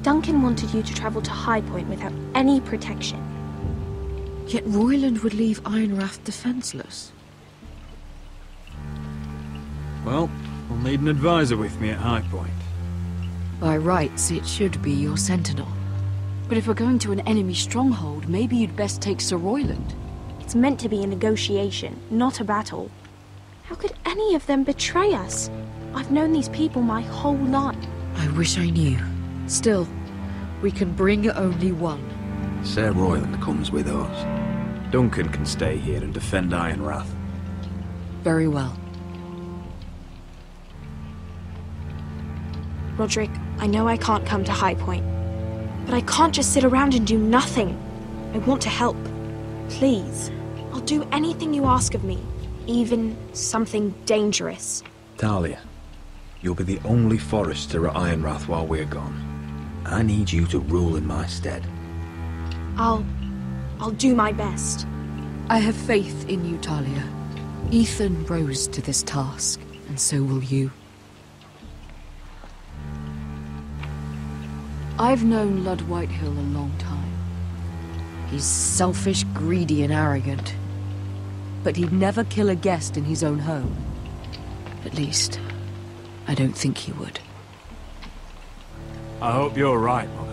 Duncan wanted you to travel to High Point without any protection. Yet Royland would leave Ironrath defenseless. Well, I'll need an advisor with me at High Point. By rights, it should be your sentinel. But if we're going to an enemy stronghold, maybe you'd best take Sir Royland. It's meant to be a negotiation, not a battle. How could any of them betray us? I've known these people my whole life. I wish I knew. Still, we can bring only one. Sir Royland comes with us. Duncan can stay here and defend Ironrath. Very well. Roderick, I know I can't come to High Point, but I can't just sit around and do nothing. I want to help. Please. I'll do anything you ask of me, even something dangerous. Talia, you'll be the only Forester at Ironrath while we're gone. I need you to rule in my stead. I'll do my best. I have faith in you, Talia. Ethan rose to this task, and so will you. I've known Lord Whitehill a long time. He's selfish, greedy, and arrogant. But he'd never kill a guest in his own home. At least, I don't think he would. I hope you're right, Mother.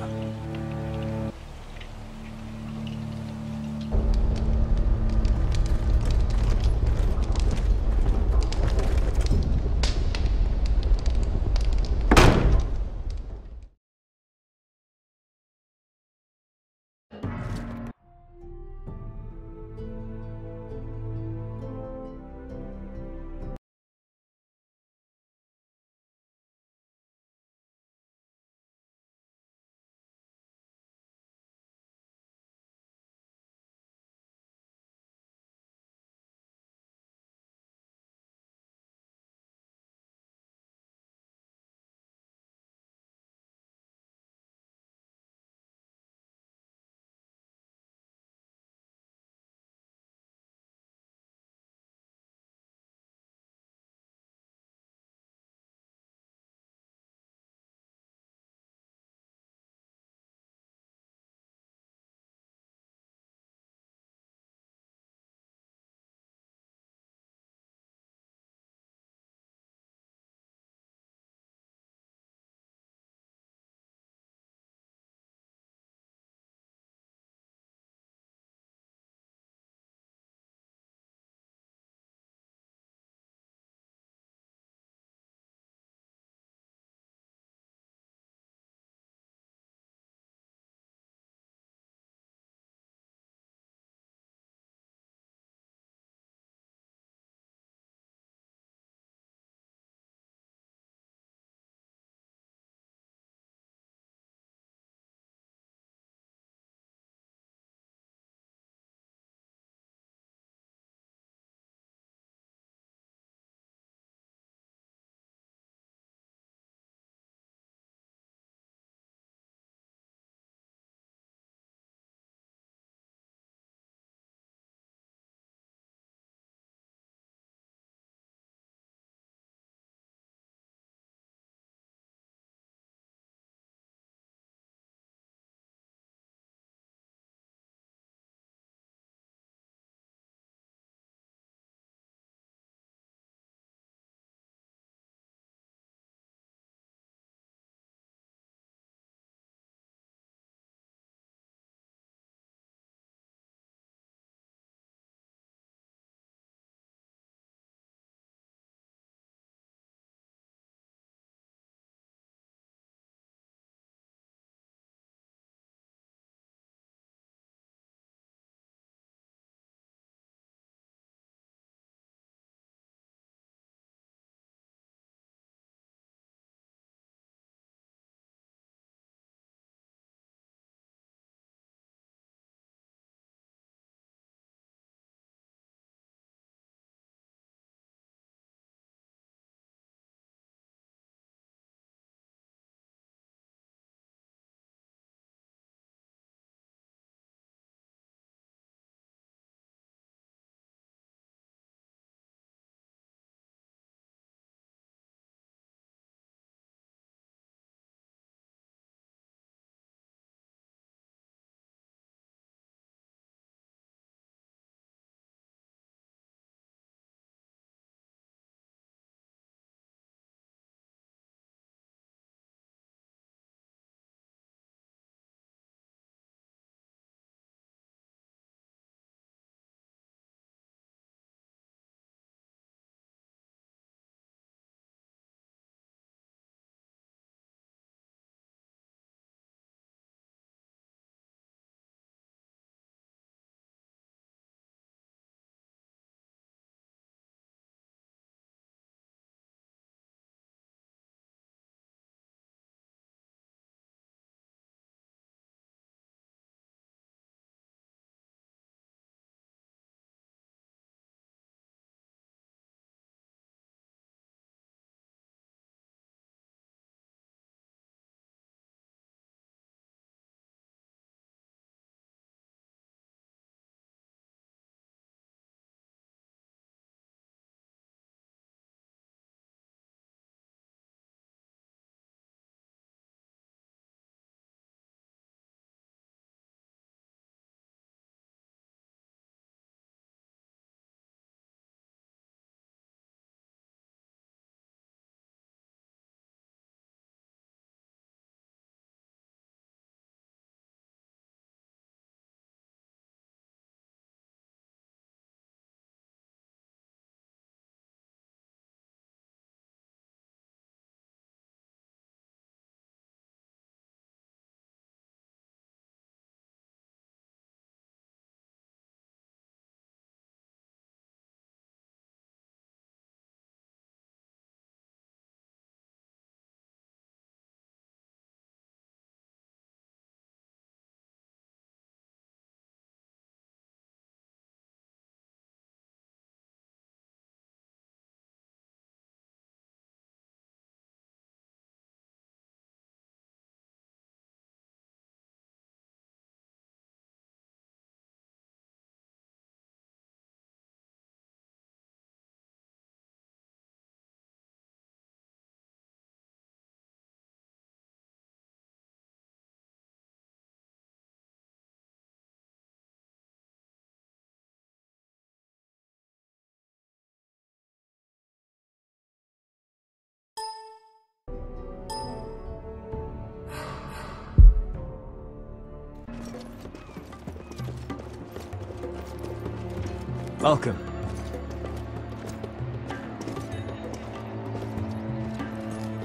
Malcolm.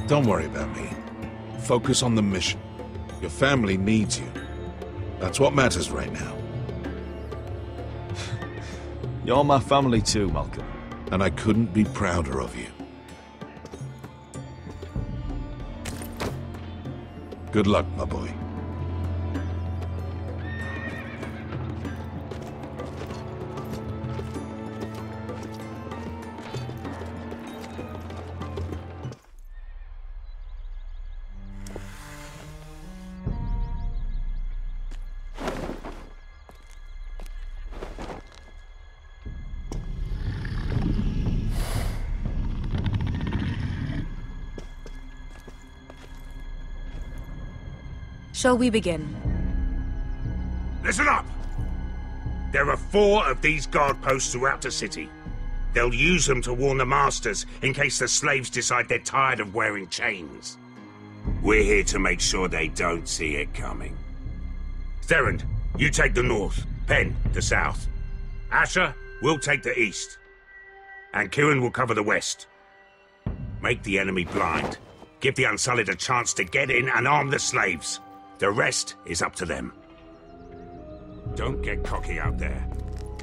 Don't worry about me. Focus on the mission. Your family needs you. That's what matters right now. You're my family too, Malcolm. And I couldn't be prouder of you. Good luck, my boy. Shall we begin? Listen up! There are 4 of these guard posts throughout the city. They'll use them to warn the masters in case the slaves decide they're tired of wearing chains. We're here to make sure they don't see it coming. Therend, you take the north. Penn, the south. Asher, we'll take the east. And Kieran will cover the west. Make the enemy blind. Give the Unsullied a chance to get in and arm the slaves. The rest is up to them. Don't get cocky out there.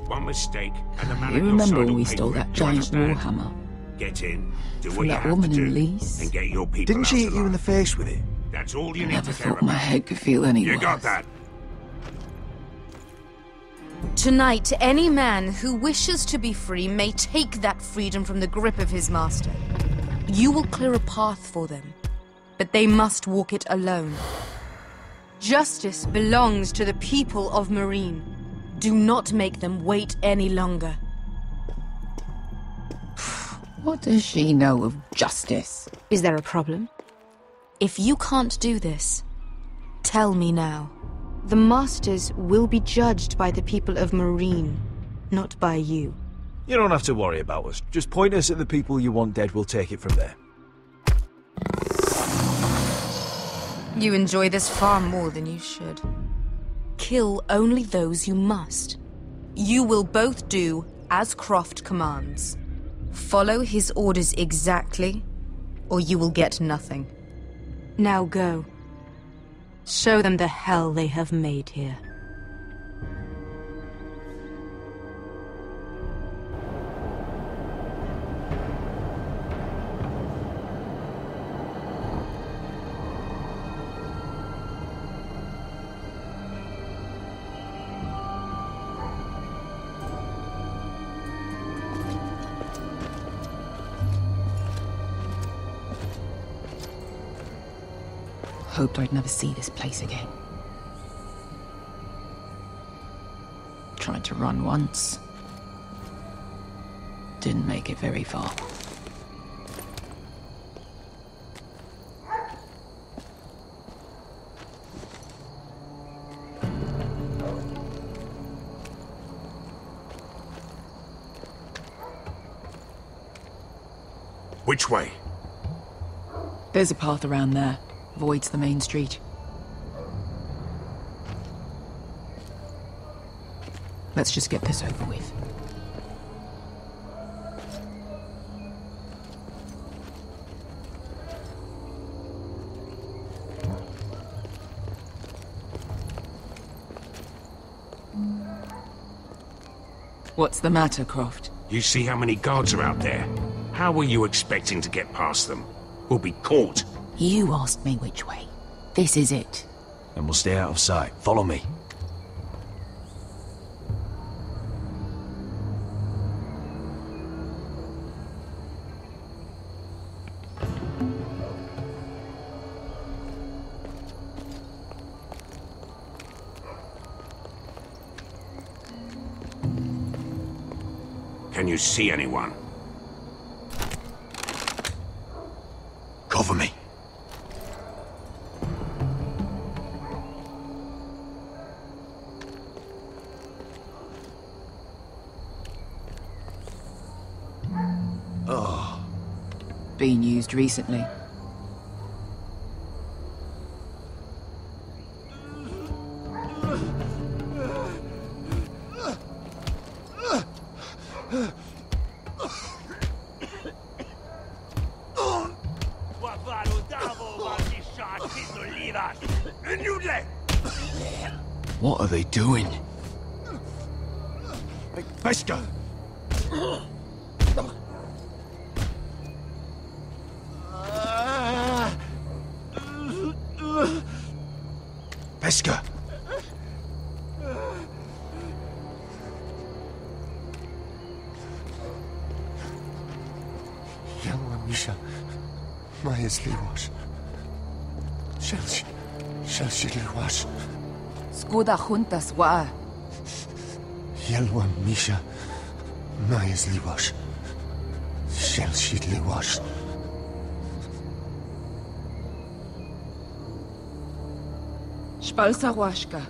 One mistake and the man You on your remember side when will we pay stole for it, that do you giant understand? warhammer? Get in, do From what you that have woman to in do, Lee's? and get your people Didn't she out hit you in the face with it? That's all you need Never to care thought my about. head could feel any You worse. got that? Tonight, any man who wishes to be free may take that freedom from the grip of his master. You will clear a path for them, but they must walk it alone. Justice belongs to the people of Marine. Do not make them wait any longer. What does she know of justice? Is there a problem? If you can't do this, tell me now. The Masters will be judged by the people of Marine, not by you. You don't have to worry about us. Just point us at the people you want dead, we'll take it from there. You enjoy this far more than you should. Kill only those you must. You will both do as Croft commands. Follow his orders exactly, or you will get nothing. Now go. Show them the hell they have made here. Hoped I'd never see this place again. Tried to run once. Didn't make it very far. Which way? There's a path around there. Avoids the main street. Let's just get this over with. What's the matter, Croft? You see how many guards are out there? How were you expecting to get past them? We'll be caught. You asked me which way. This is it. And we'll stay out of sight. Follow me. Can you see anyone? Cover me. Oh. Been used recently. What are they doing? Pesca! Pesca! Yellow Misha, Majesty was. Shall was. Skuda juntas wa. Yellow Misha, Majesty was. Shall was. Spalsa washka.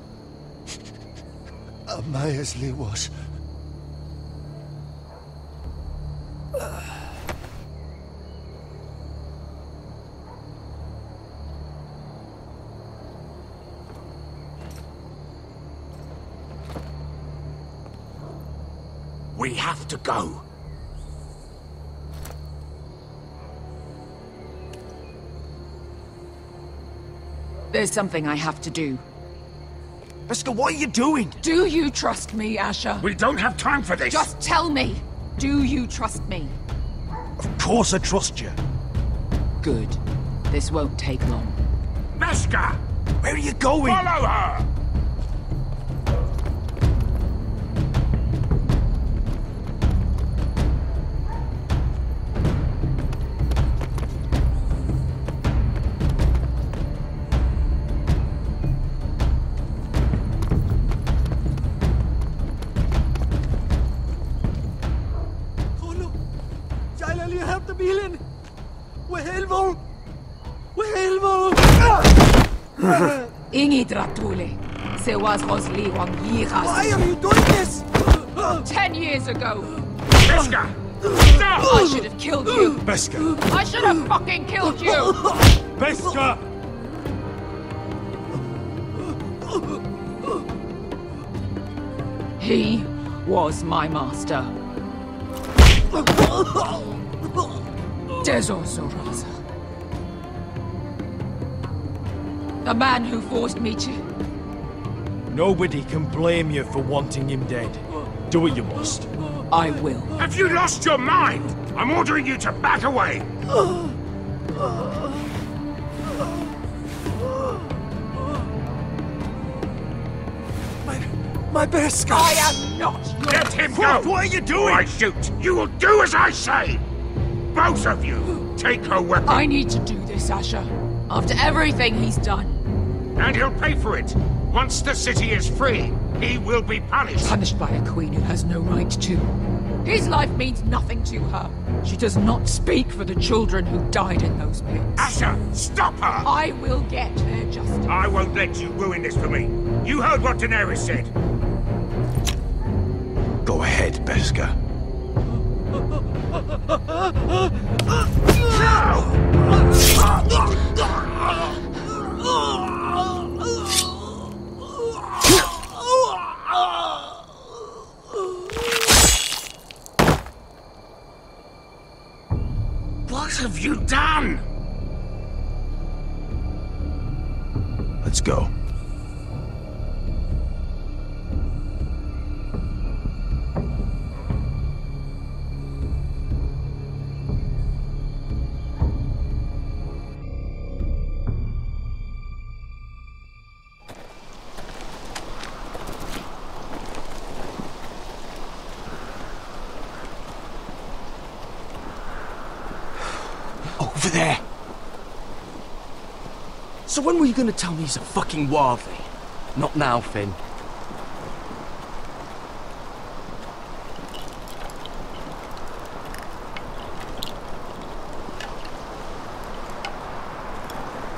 Majesty was. We have to go. There's something I have to do. Pesca, what are you doing? Do you trust me, Asher? We don't have time for this. Just tell me. Do you trust me? Of course I trust you. Good. This won't take long. Pesca! Where are you going? Follow her! Ingi Dratule. Se was Rosli Wang Yiras. Why are you doing this? 10 years ago. Pesca! Stop! I should have killed you. Pesca! I should have fucking killed you. Pesca! He was my master. Dezozoraza. The man who forced me to... Nobody can blame you for wanting him dead. Do what you must. I will. Have you lost your mind? I'm ordering you to back away. My Pesca! I am not your... Let him go! What are you doing? Or I shoot! You will do as I say! Both of you! Take her weapon! I need to do this, Asher. After everything he's done. And he'll pay for it. Once the city is free, he will be punished. Punished by a queen who has no right to. His life means nothing to her. She does not speak for the children who died in those pits. Asher, stop her! I will get their justice. I won't let you ruin this for me. You heard what Daenerys said. Go ahead, Pesca. What have you done? Let's go. Over there! So when were you gonna tell me he's a fucking worthy? Not now, Finn.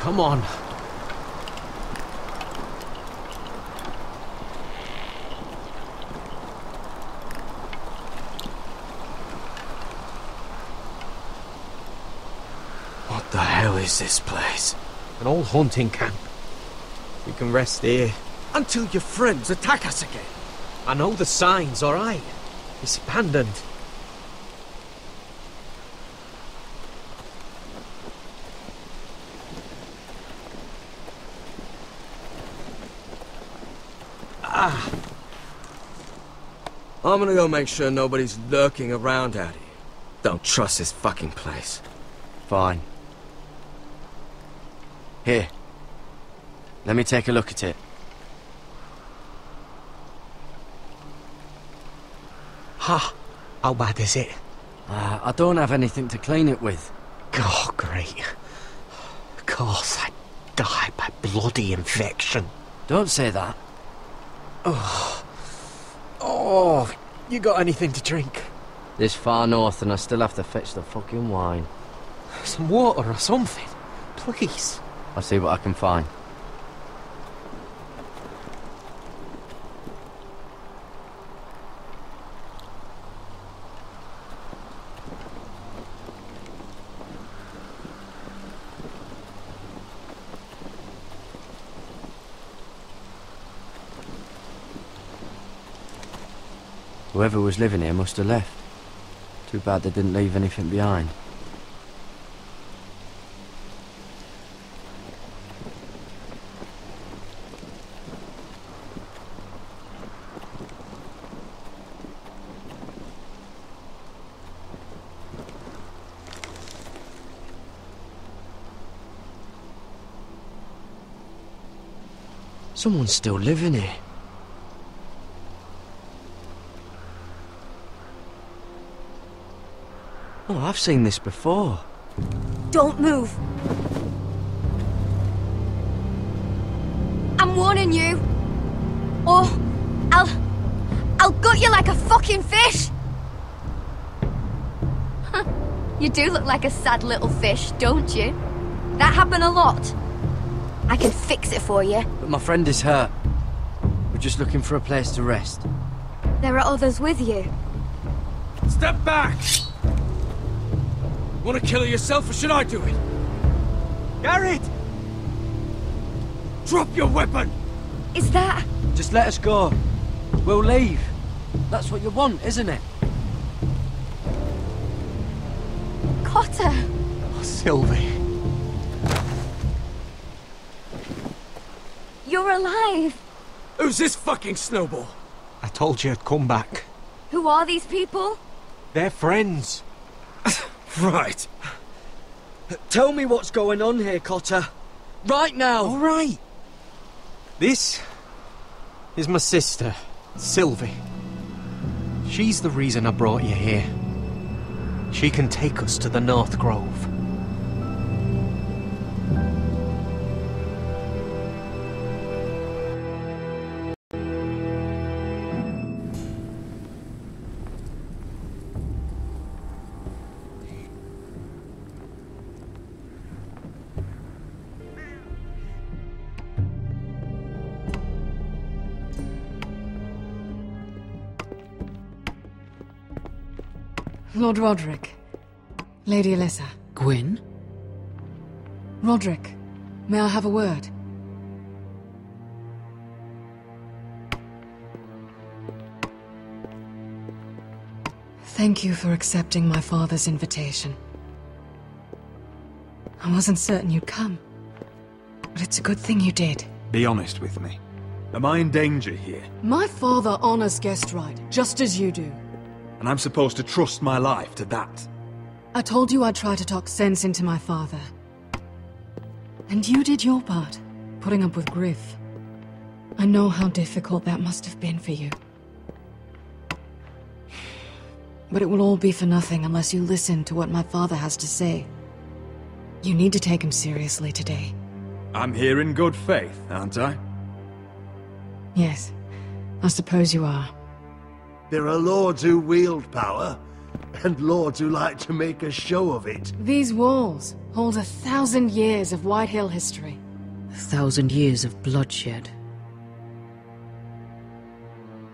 Come on. What the hell is this place? An old hunting camp. We can rest here. Until your friends attack us again. I know the signs, alright? It's abandoned. I'm gonna go make sure nobody's lurking around out here. Don't trust this fucking place. Fine. Here. Let me take a look at it. Ha! How bad is it? I don't have anything to clean it with. Oh, great. Of course, I died by bloody infection. Don't say that. Oh, you got anything to drink? This far north and I still have to fetch the fucking wine. Some water or something, please. I'll see what I can find. Whoever was living here must have left. Too bad they didn't leave anything behind. Someone's still living here. Oh, I've seen this before. Don't move. I'm warning you. Or I'll gut you like a fucking fish. You do look like a sad little fish, don't you? That happen a lot. I can fix it for you. But my friend is hurt. We're just looking for a place to rest. There are others with you. Step back! Want to kill her yourself, or should I do it? Garrett! Drop your weapon! Is that... Just let us go. We'll leave. That's what you want, isn't it? Cotter! Oh, Sylvie. You're alive! Who's this fucking snowball? I told you I'd come back. Who are these people? They're friends. Right. Tell me what's going on here, Cotter. Right now! All right. This is my sister, Sylvie. She's the reason I brought you here. She can take us to the North Grove. Lord Roderick. Lady Alyssa. Gwyn? Roderick, may I have a word? Thank you for accepting my father's invitation. I wasn't certain you'd come, but it's a good thing you did. Be honest with me. Am I in danger here? My father honors guest right, just as you do. And I'm supposed to trust my life to that? I told you I'd try to talk sense into my father. And you did your part, putting up with Griff. I know how difficult that must have been for you. But it will all be for nothing unless you listen to what my father has to say. You need to take him seriously today. I'm here in good faith, aren't I? Yes, I suppose you are. There are lords who wield power, and lords who like to make a show of it. These walls hold 1,000 years of White Hill history. 1,000 years of bloodshed.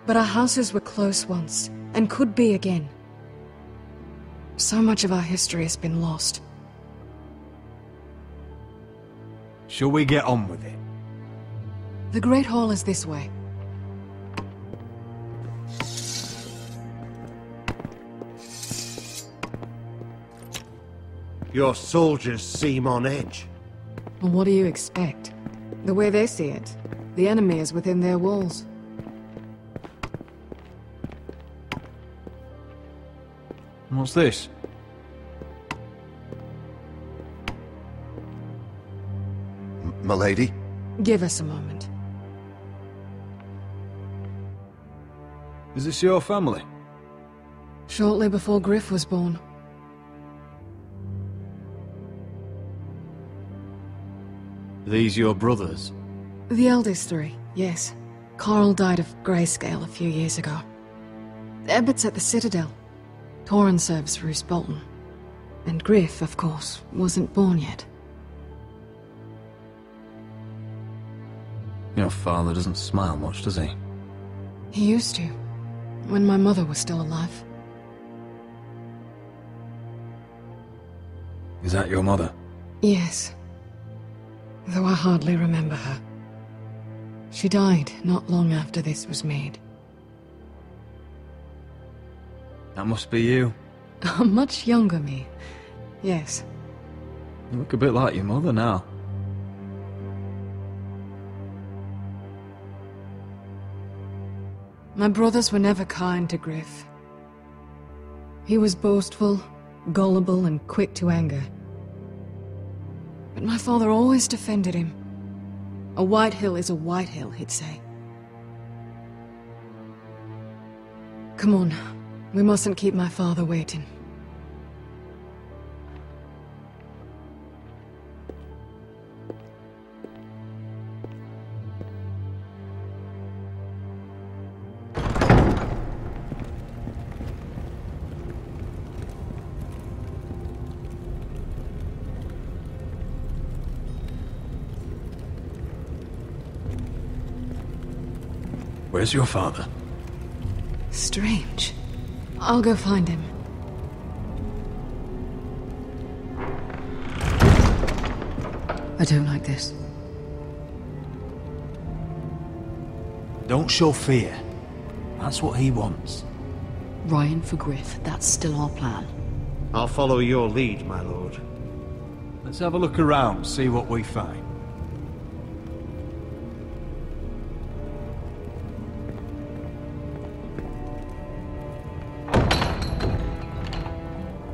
But our houses were close once, and could be again. So much of our history has been lost. Shall we get on with it? The Great Hall is this way. Your soldiers seem on edge. Well, what do you expect? The way they see it, the enemy is within their walls. What's this? Milady? Give us a moment. Is this your family? Shortly before Griff was born. These your brothers? The eldest three, yes. Carl died of grayscale a few years ago. Ebbert's at the Citadel. Torrin serves for Roose Bolton. And Griff, of course, wasn't born yet. Your father doesn't smile much, does he? He used to, when my mother was still alive. Is that your mother? Yes. Though I hardly remember her. She died not long after this was made. That must be you. A much younger me. Yes. You look a bit like your mother now. My brothers were never kind to Griff. He was boastful, gullible, and quick to anger. But my father always defended him. A Whitehill is a Whitehill, he'd say. Come on, we mustn't keep my father waiting. Where's your father? Strange. I'll go find him. I don't like this. Don't show fear. That's what he wants. Ryan for Griff, that's still our plan. I'll follow your lead, my lord. Let's have a look around, see what we find.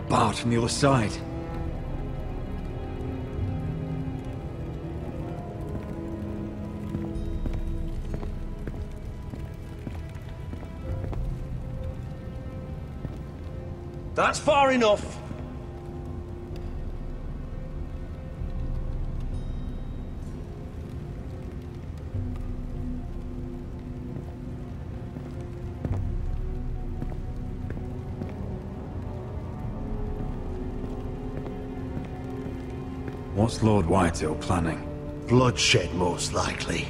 Barred from the other side. That's far enough. What's Lord Whitehill planning? Bloodshed, most likely.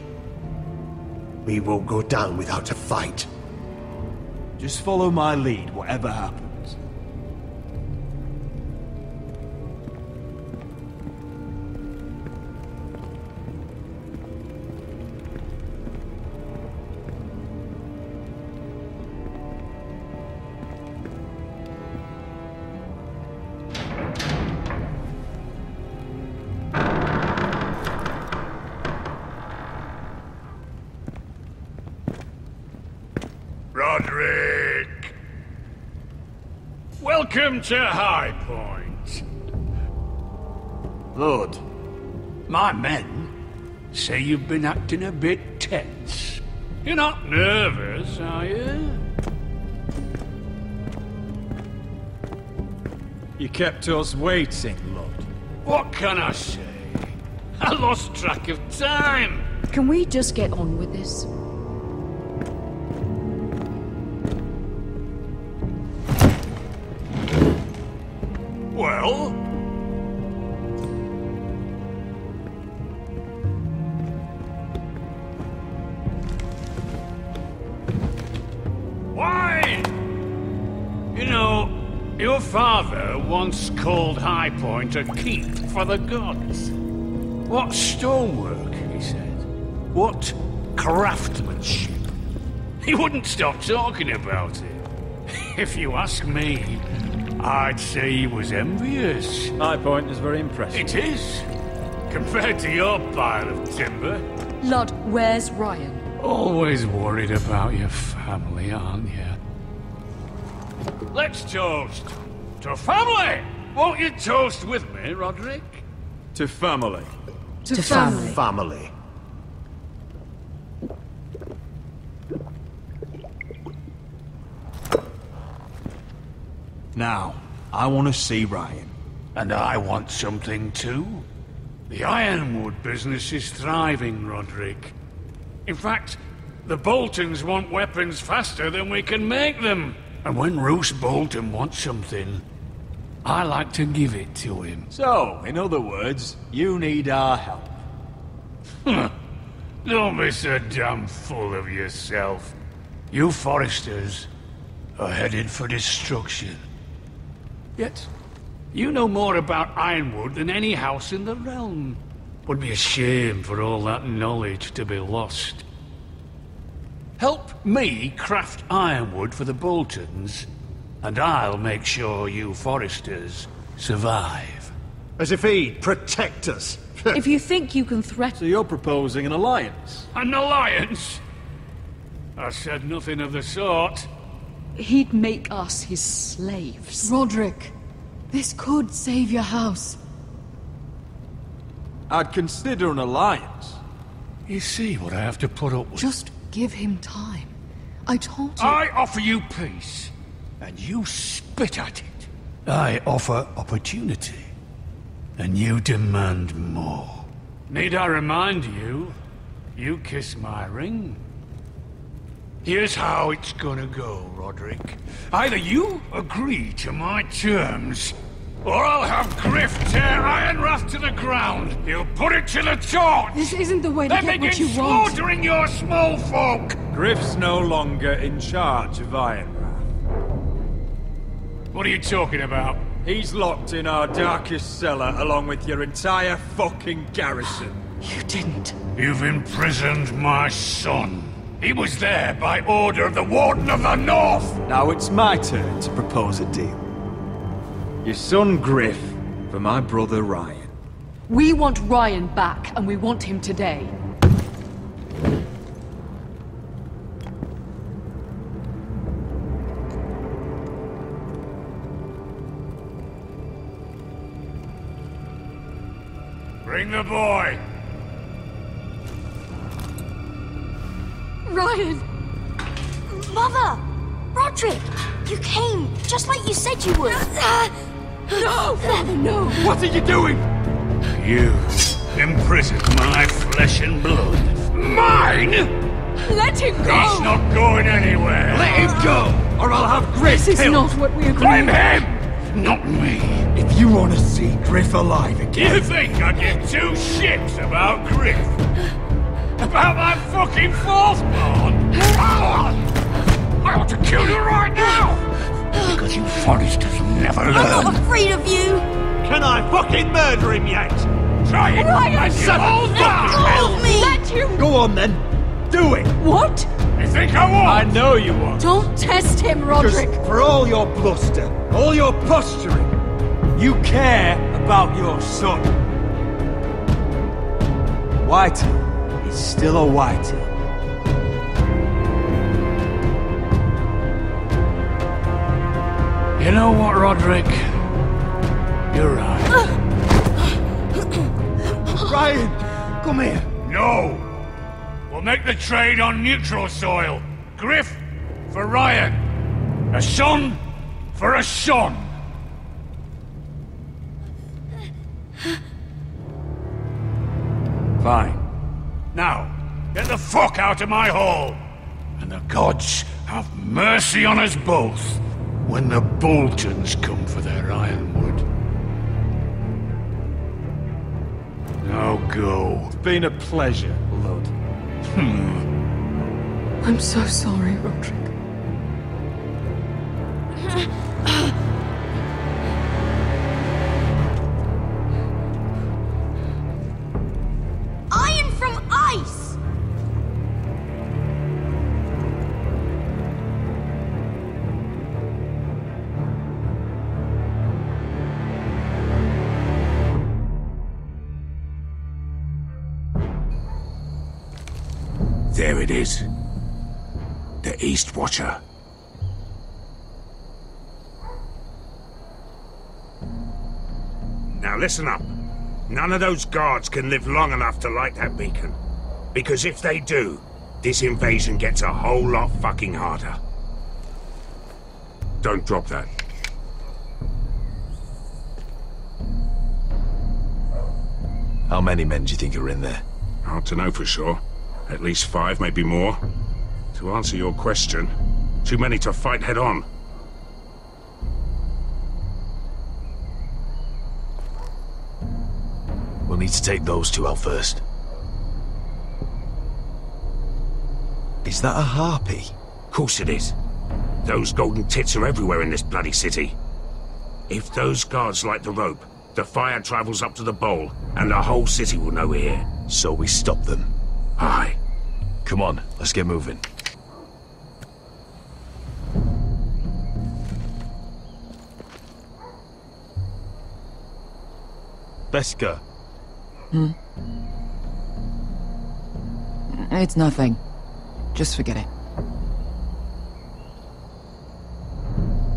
We won't go down without a fight. Just follow my lead, whatever happens. Roderick! Welcome to High Point. Lord, my men say you've been acting a bit tense. You're not nervous, are you? You kept us waiting, Lord. What can I say? I lost track of time. Can we just get on with this? Well? Why? You know, your father once called High Point a keep for the gods. What stonework, he said. What craftsmanship. He wouldn't stop talking about it. If you ask me, I'd say he was envious. High Point is very impressive. It is. Compared to your pile of timber. Lord, where's Ryan? Always worried about your family, aren't you? Let's toast To family! Won't you toast with me, Roderick? To family. To family. Family. Now, I want to see Ryan. And I want something too. The ironwood business is thriving, Roderick. In fact, the Boltons want weapons faster than we can make them. And when Roose Bolton wants something, I like to give it to him. So, in other words, you need our help. Don't be so damn full of yourself. You Foresters are headed for destruction. Yet, you know more about Ironwood than any house in the realm. Would be a shame for all that knowledge to be lost. Help me craft ironwood for the Boltons, and I'll make sure you Foresters survive. As if he'd protect us. If you think you can threaten... So you're proposing an alliance? An alliance? I said nothing of the sort. He'd make us his slaves. Roderick, this could save your house. I'd consider an alliance. You see what I have to put up with? Just give him time. I told you... I offer you peace, and you spit at it. I offer opportunity, and you demand more. Need I remind you, you kiss my ring? Here's how it's gonna go, Roderick. Either you agree to my terms, or I'll have Griff tear Ironwrath to the ground. He'll put it to the torch. This isn't the way to get what you want. Then begin slaughtering your small folk. Griff's no longer in charge of Ironwrath. What are you talking about? He's locked in our darkest cellar along with your entire fucking garrison. You didn't. You've imprisoned my son. He was there by order of the Warden of the North! Now it's my turn to propose a deal. Your son Griff for my brother Ryan. We want Ryan back, and we want him today. Bring the boy! Ryan! Mother! Roderick! You came, just like you said you would. No! Father, no! What are you doing? You imprisoned my flesh and blood. Mine? Let him go! He's not going anywhere. Let him go, or I'll have Griff This is killed. not what we agreed. Blame him, not me. If you want to see Griff alive again... You think I give two shits about Griff? About my fucking fourthborn? I ought to kill you right now! Because you Foresters never learn. I'm not afraid of you! Can I fucking murder him yet? Try it! Ryan, Let me! Let him... Go on then. Do it. What? You think I won't? I know you won't. Don't test him, Roderick! Just for all your bluster, all your posturing, you care about your son. Whitehall is still a Whitehall. You know what, Roderick? You're right. Ryan, come here. No! We'll make the trade on neutral soil. Griff for Ryan. A son for a son. Fine. Now, get the fuck out of my hall. And the gods have mercy on us both when the Boltons come for their ironwood. Now go. It's been a pleasure, Lud. I'm so sorry, Roderick. Iron from ice! There it is. The East Watcher. Now listen up. None of those guards can live long enough to light that beacon. Because if they do, this invasion gets a whole lot fucking harder. Don't drop that. How many men do you think are in there? Hard to know for sure. At least 5, maybe more. To answer your question, too many to fight head on. We'll need to take those 2 out first. Is that a harpy? Course it is. Those golden tits are everywhere in this bloody city. If those guards light the rope, the fire travels up to the bowl, and the whole city will know we're here. So we stop them. Aye. Come on, let's get moving. Beskha. It's nothing. Just forget it.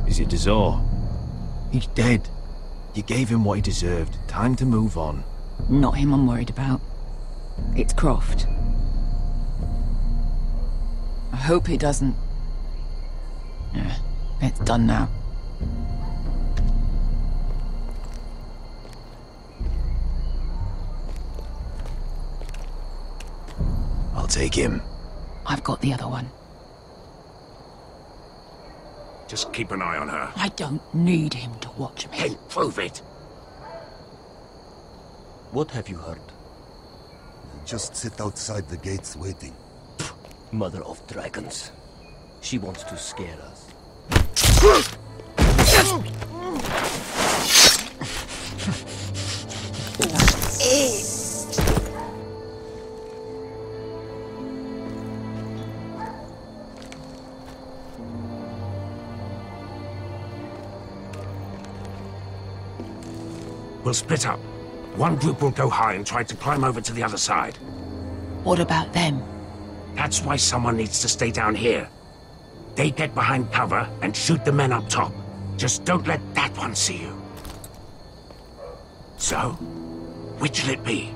Is it Dazor? He's dead. You gave him what he deserved. Time to move on. Not him I'm worried about. It's Croft. I hope he doesn't... Yeah, it's done now. I'll take him. I've got the other one. Just keep an eye on her. I don't need him to watch me. Then prove it. What have you heard? Just sit outside the gates waiting. Mother of dragons. She wants to scare us. We'll split up. One group will go high and try to climb over to the other side. What about them? That's why someone needs to stay down here. They get behind cover and shoot the men up top. Just don't let that one see you. So, which'll it be?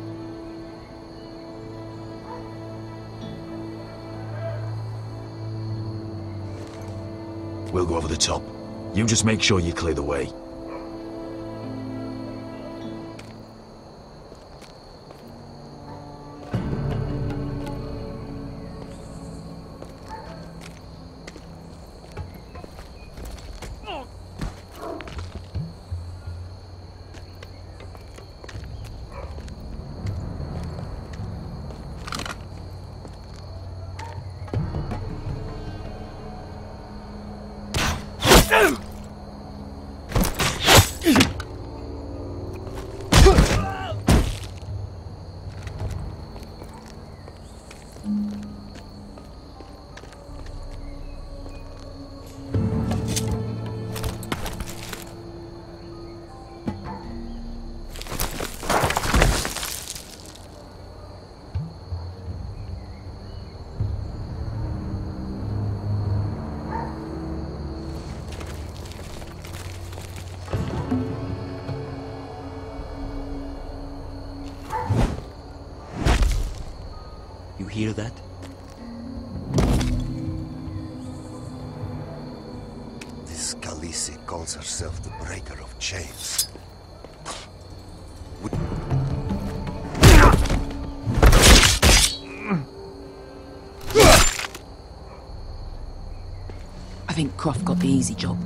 We'll go over the top. You just make sure you clear the way. Hear that? This Khaleesi calls herself the Breaker of Chains. I think Croft got the easy job.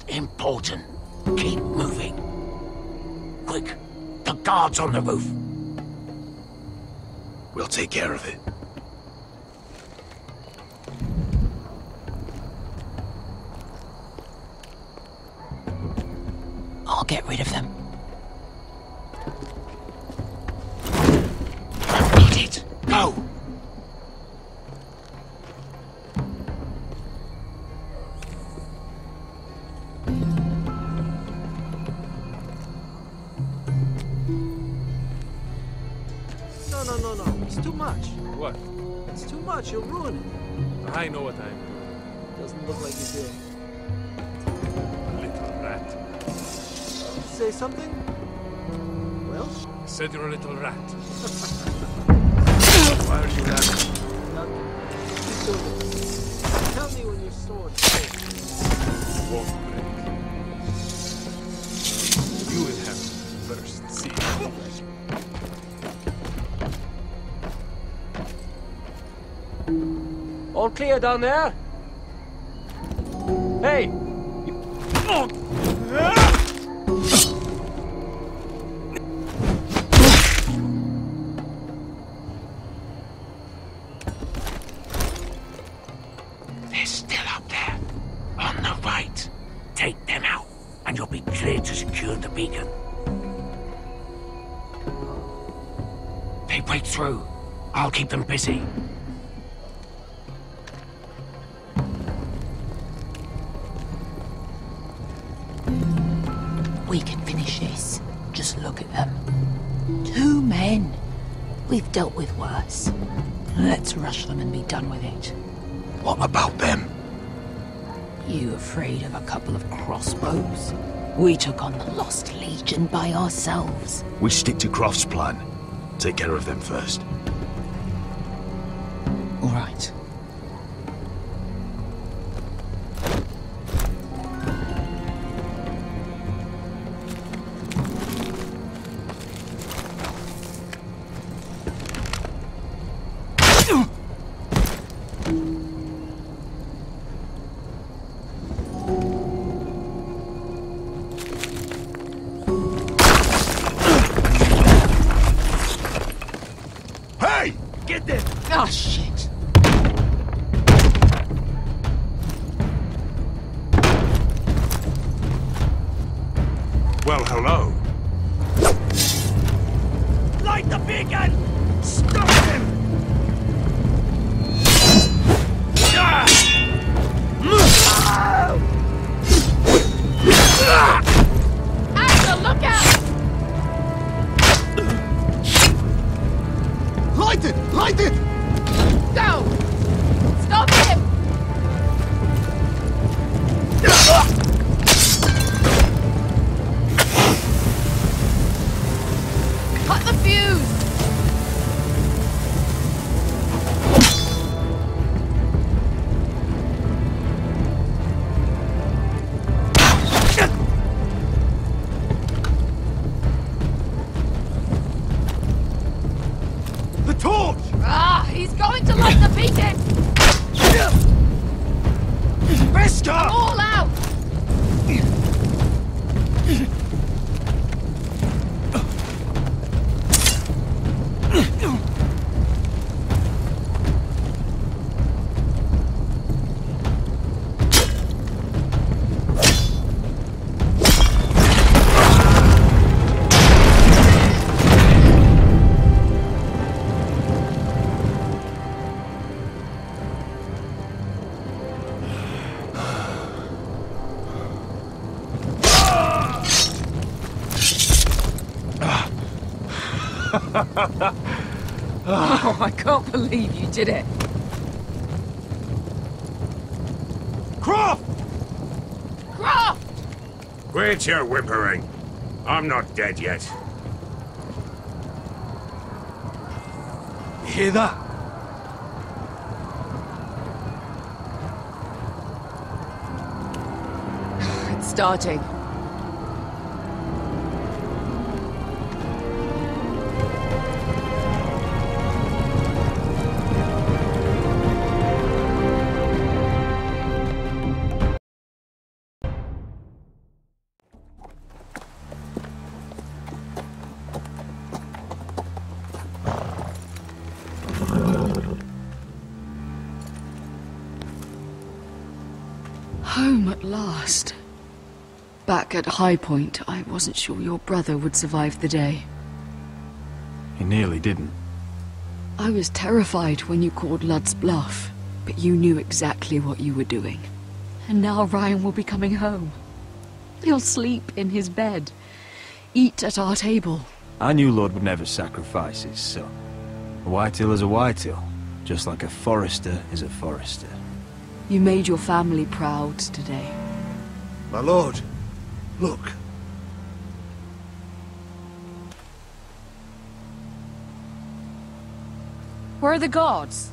Important. Keep moving. Quick. The guards on the roof. We'll take care of it. I'll get rid of them. Got it. Go. no. It's too much. What? It's too much. You'll ruin it. I know what I'm doing. Doesn't look like you do. Little rat. Say something? Well? I said you're a little rat. Why are you laughing? Nothing. Keep doing it. Tell me when your sword breaks. Won't break. You will have the first scene. All clear down there? Hey! They're still up there. On the right. Take them out, and you'll be clear to secure the beacon. They break through. I'll keep them busy. We can finish this. Just look at them. 2 men. We've dealt with worse. Let's rush them and be done with it. What about them? You afraid of a couple of crossbows? We took on the Lost Legion by ourselves. We stick to Croft's plan. Take care of them first. All right. Oh, shit. Well, hello. Light the beacon! Stop him! Axel, look out! Light it! Light it! Go! Stop him! Cut the fuse! The torch! Ah, he's going to light the beacon! Beskar! All out! Oh, I can't believe you did it. Croft! Croft! Quit your whimpering. I'm not dead yet. You hear that? It's starting. Home at last. Back at High Point, I wasn't sure your brother would survive the day. He nearly didn't. I was terrified when you called Ludd's bluff, but you knew exactly what you were doing. And now Ryan will be coming home. He'll sleep in his bed, eat at our table. I knew Lord would never sacrifice his son. A Whitehill is a Whitehill, just like a Forester is a Forester. You made your family proud today. My lord, look. Where are the guards?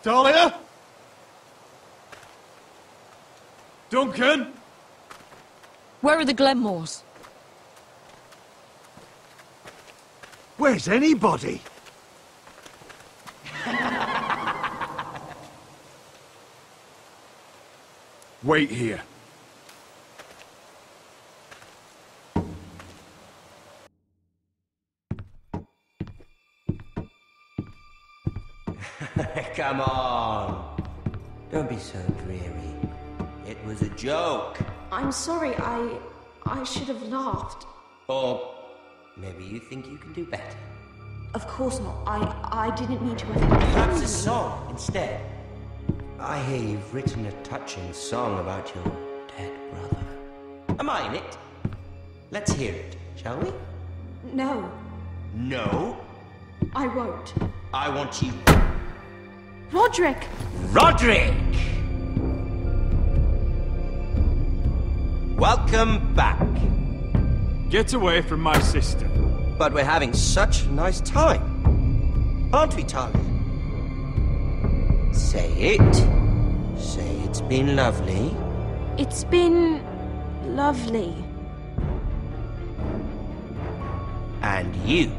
Talia? Duncan? Where are the Glenmores? Where's anybody? Wait here. Come on. Don't be so dreary. It was a joke. I'm sorry, I should have laughed. Or maybe you think you can do better. Of course not. I didn't mean to Perhaps a song instead. I hear you've written a touching song about your dead brother. Am I in it? Let's hear it, shall we? No, No? I won't. I want you... Roderick! Roderick! Welcome back. Get away from my sister. But we're having such a nice time. Aren't we, Talia? Say it. Say it's been lovely. It's been lovely. And you.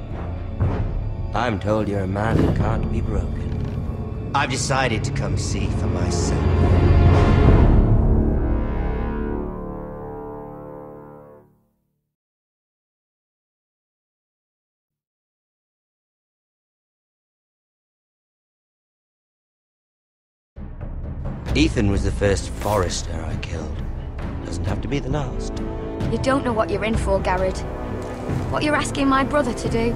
I'm told you're a man who can't be broken. I've decided to come see for myself. Ethan was the first Forester I killed. Doesn't have to be the last. You don't know what you're in for, Garrett. What you're asking my brother to do.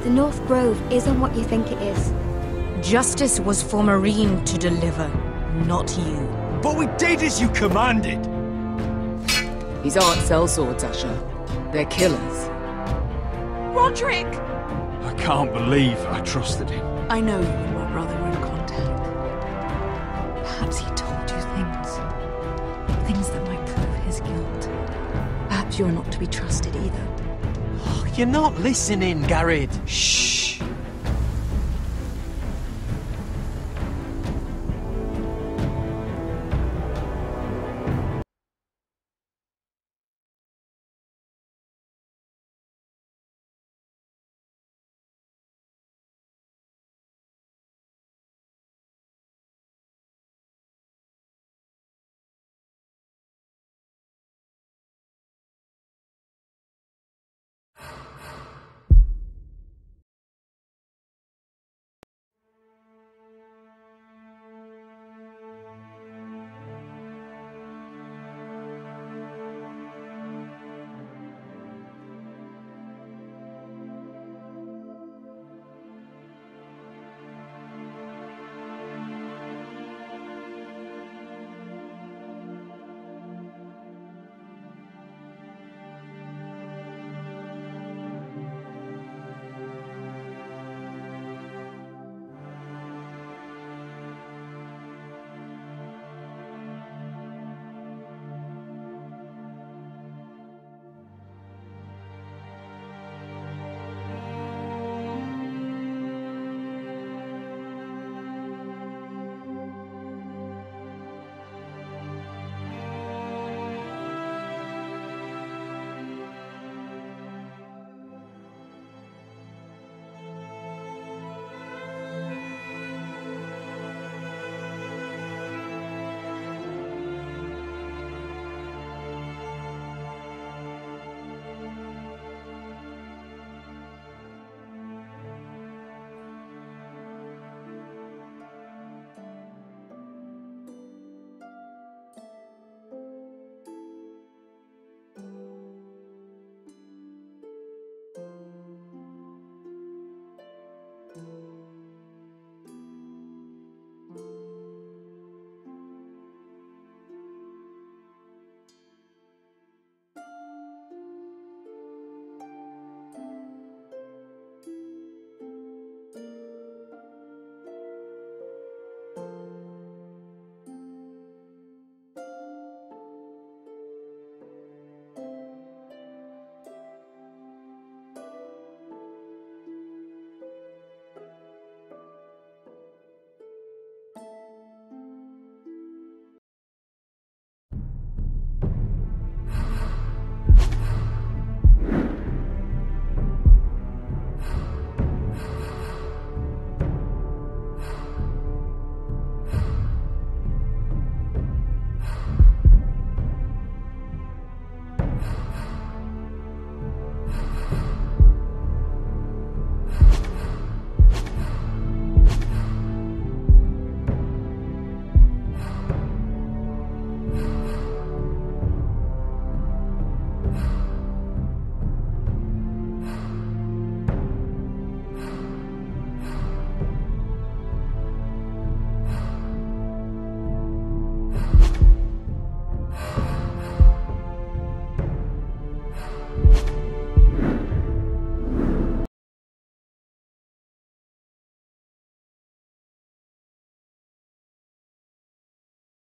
The North Grove isn't what you think it is. Justice was for Marine to deliver, not you. But we did as you commanded! These aren't sellswords, Asher. They're killers. Roderick! I can't believe I trusted him. I know you and my brother were in contact. Perhaps he told you things that might prove his guilt. Perhaps you're not to be trusted either. You're not listening, Garrett. Shh!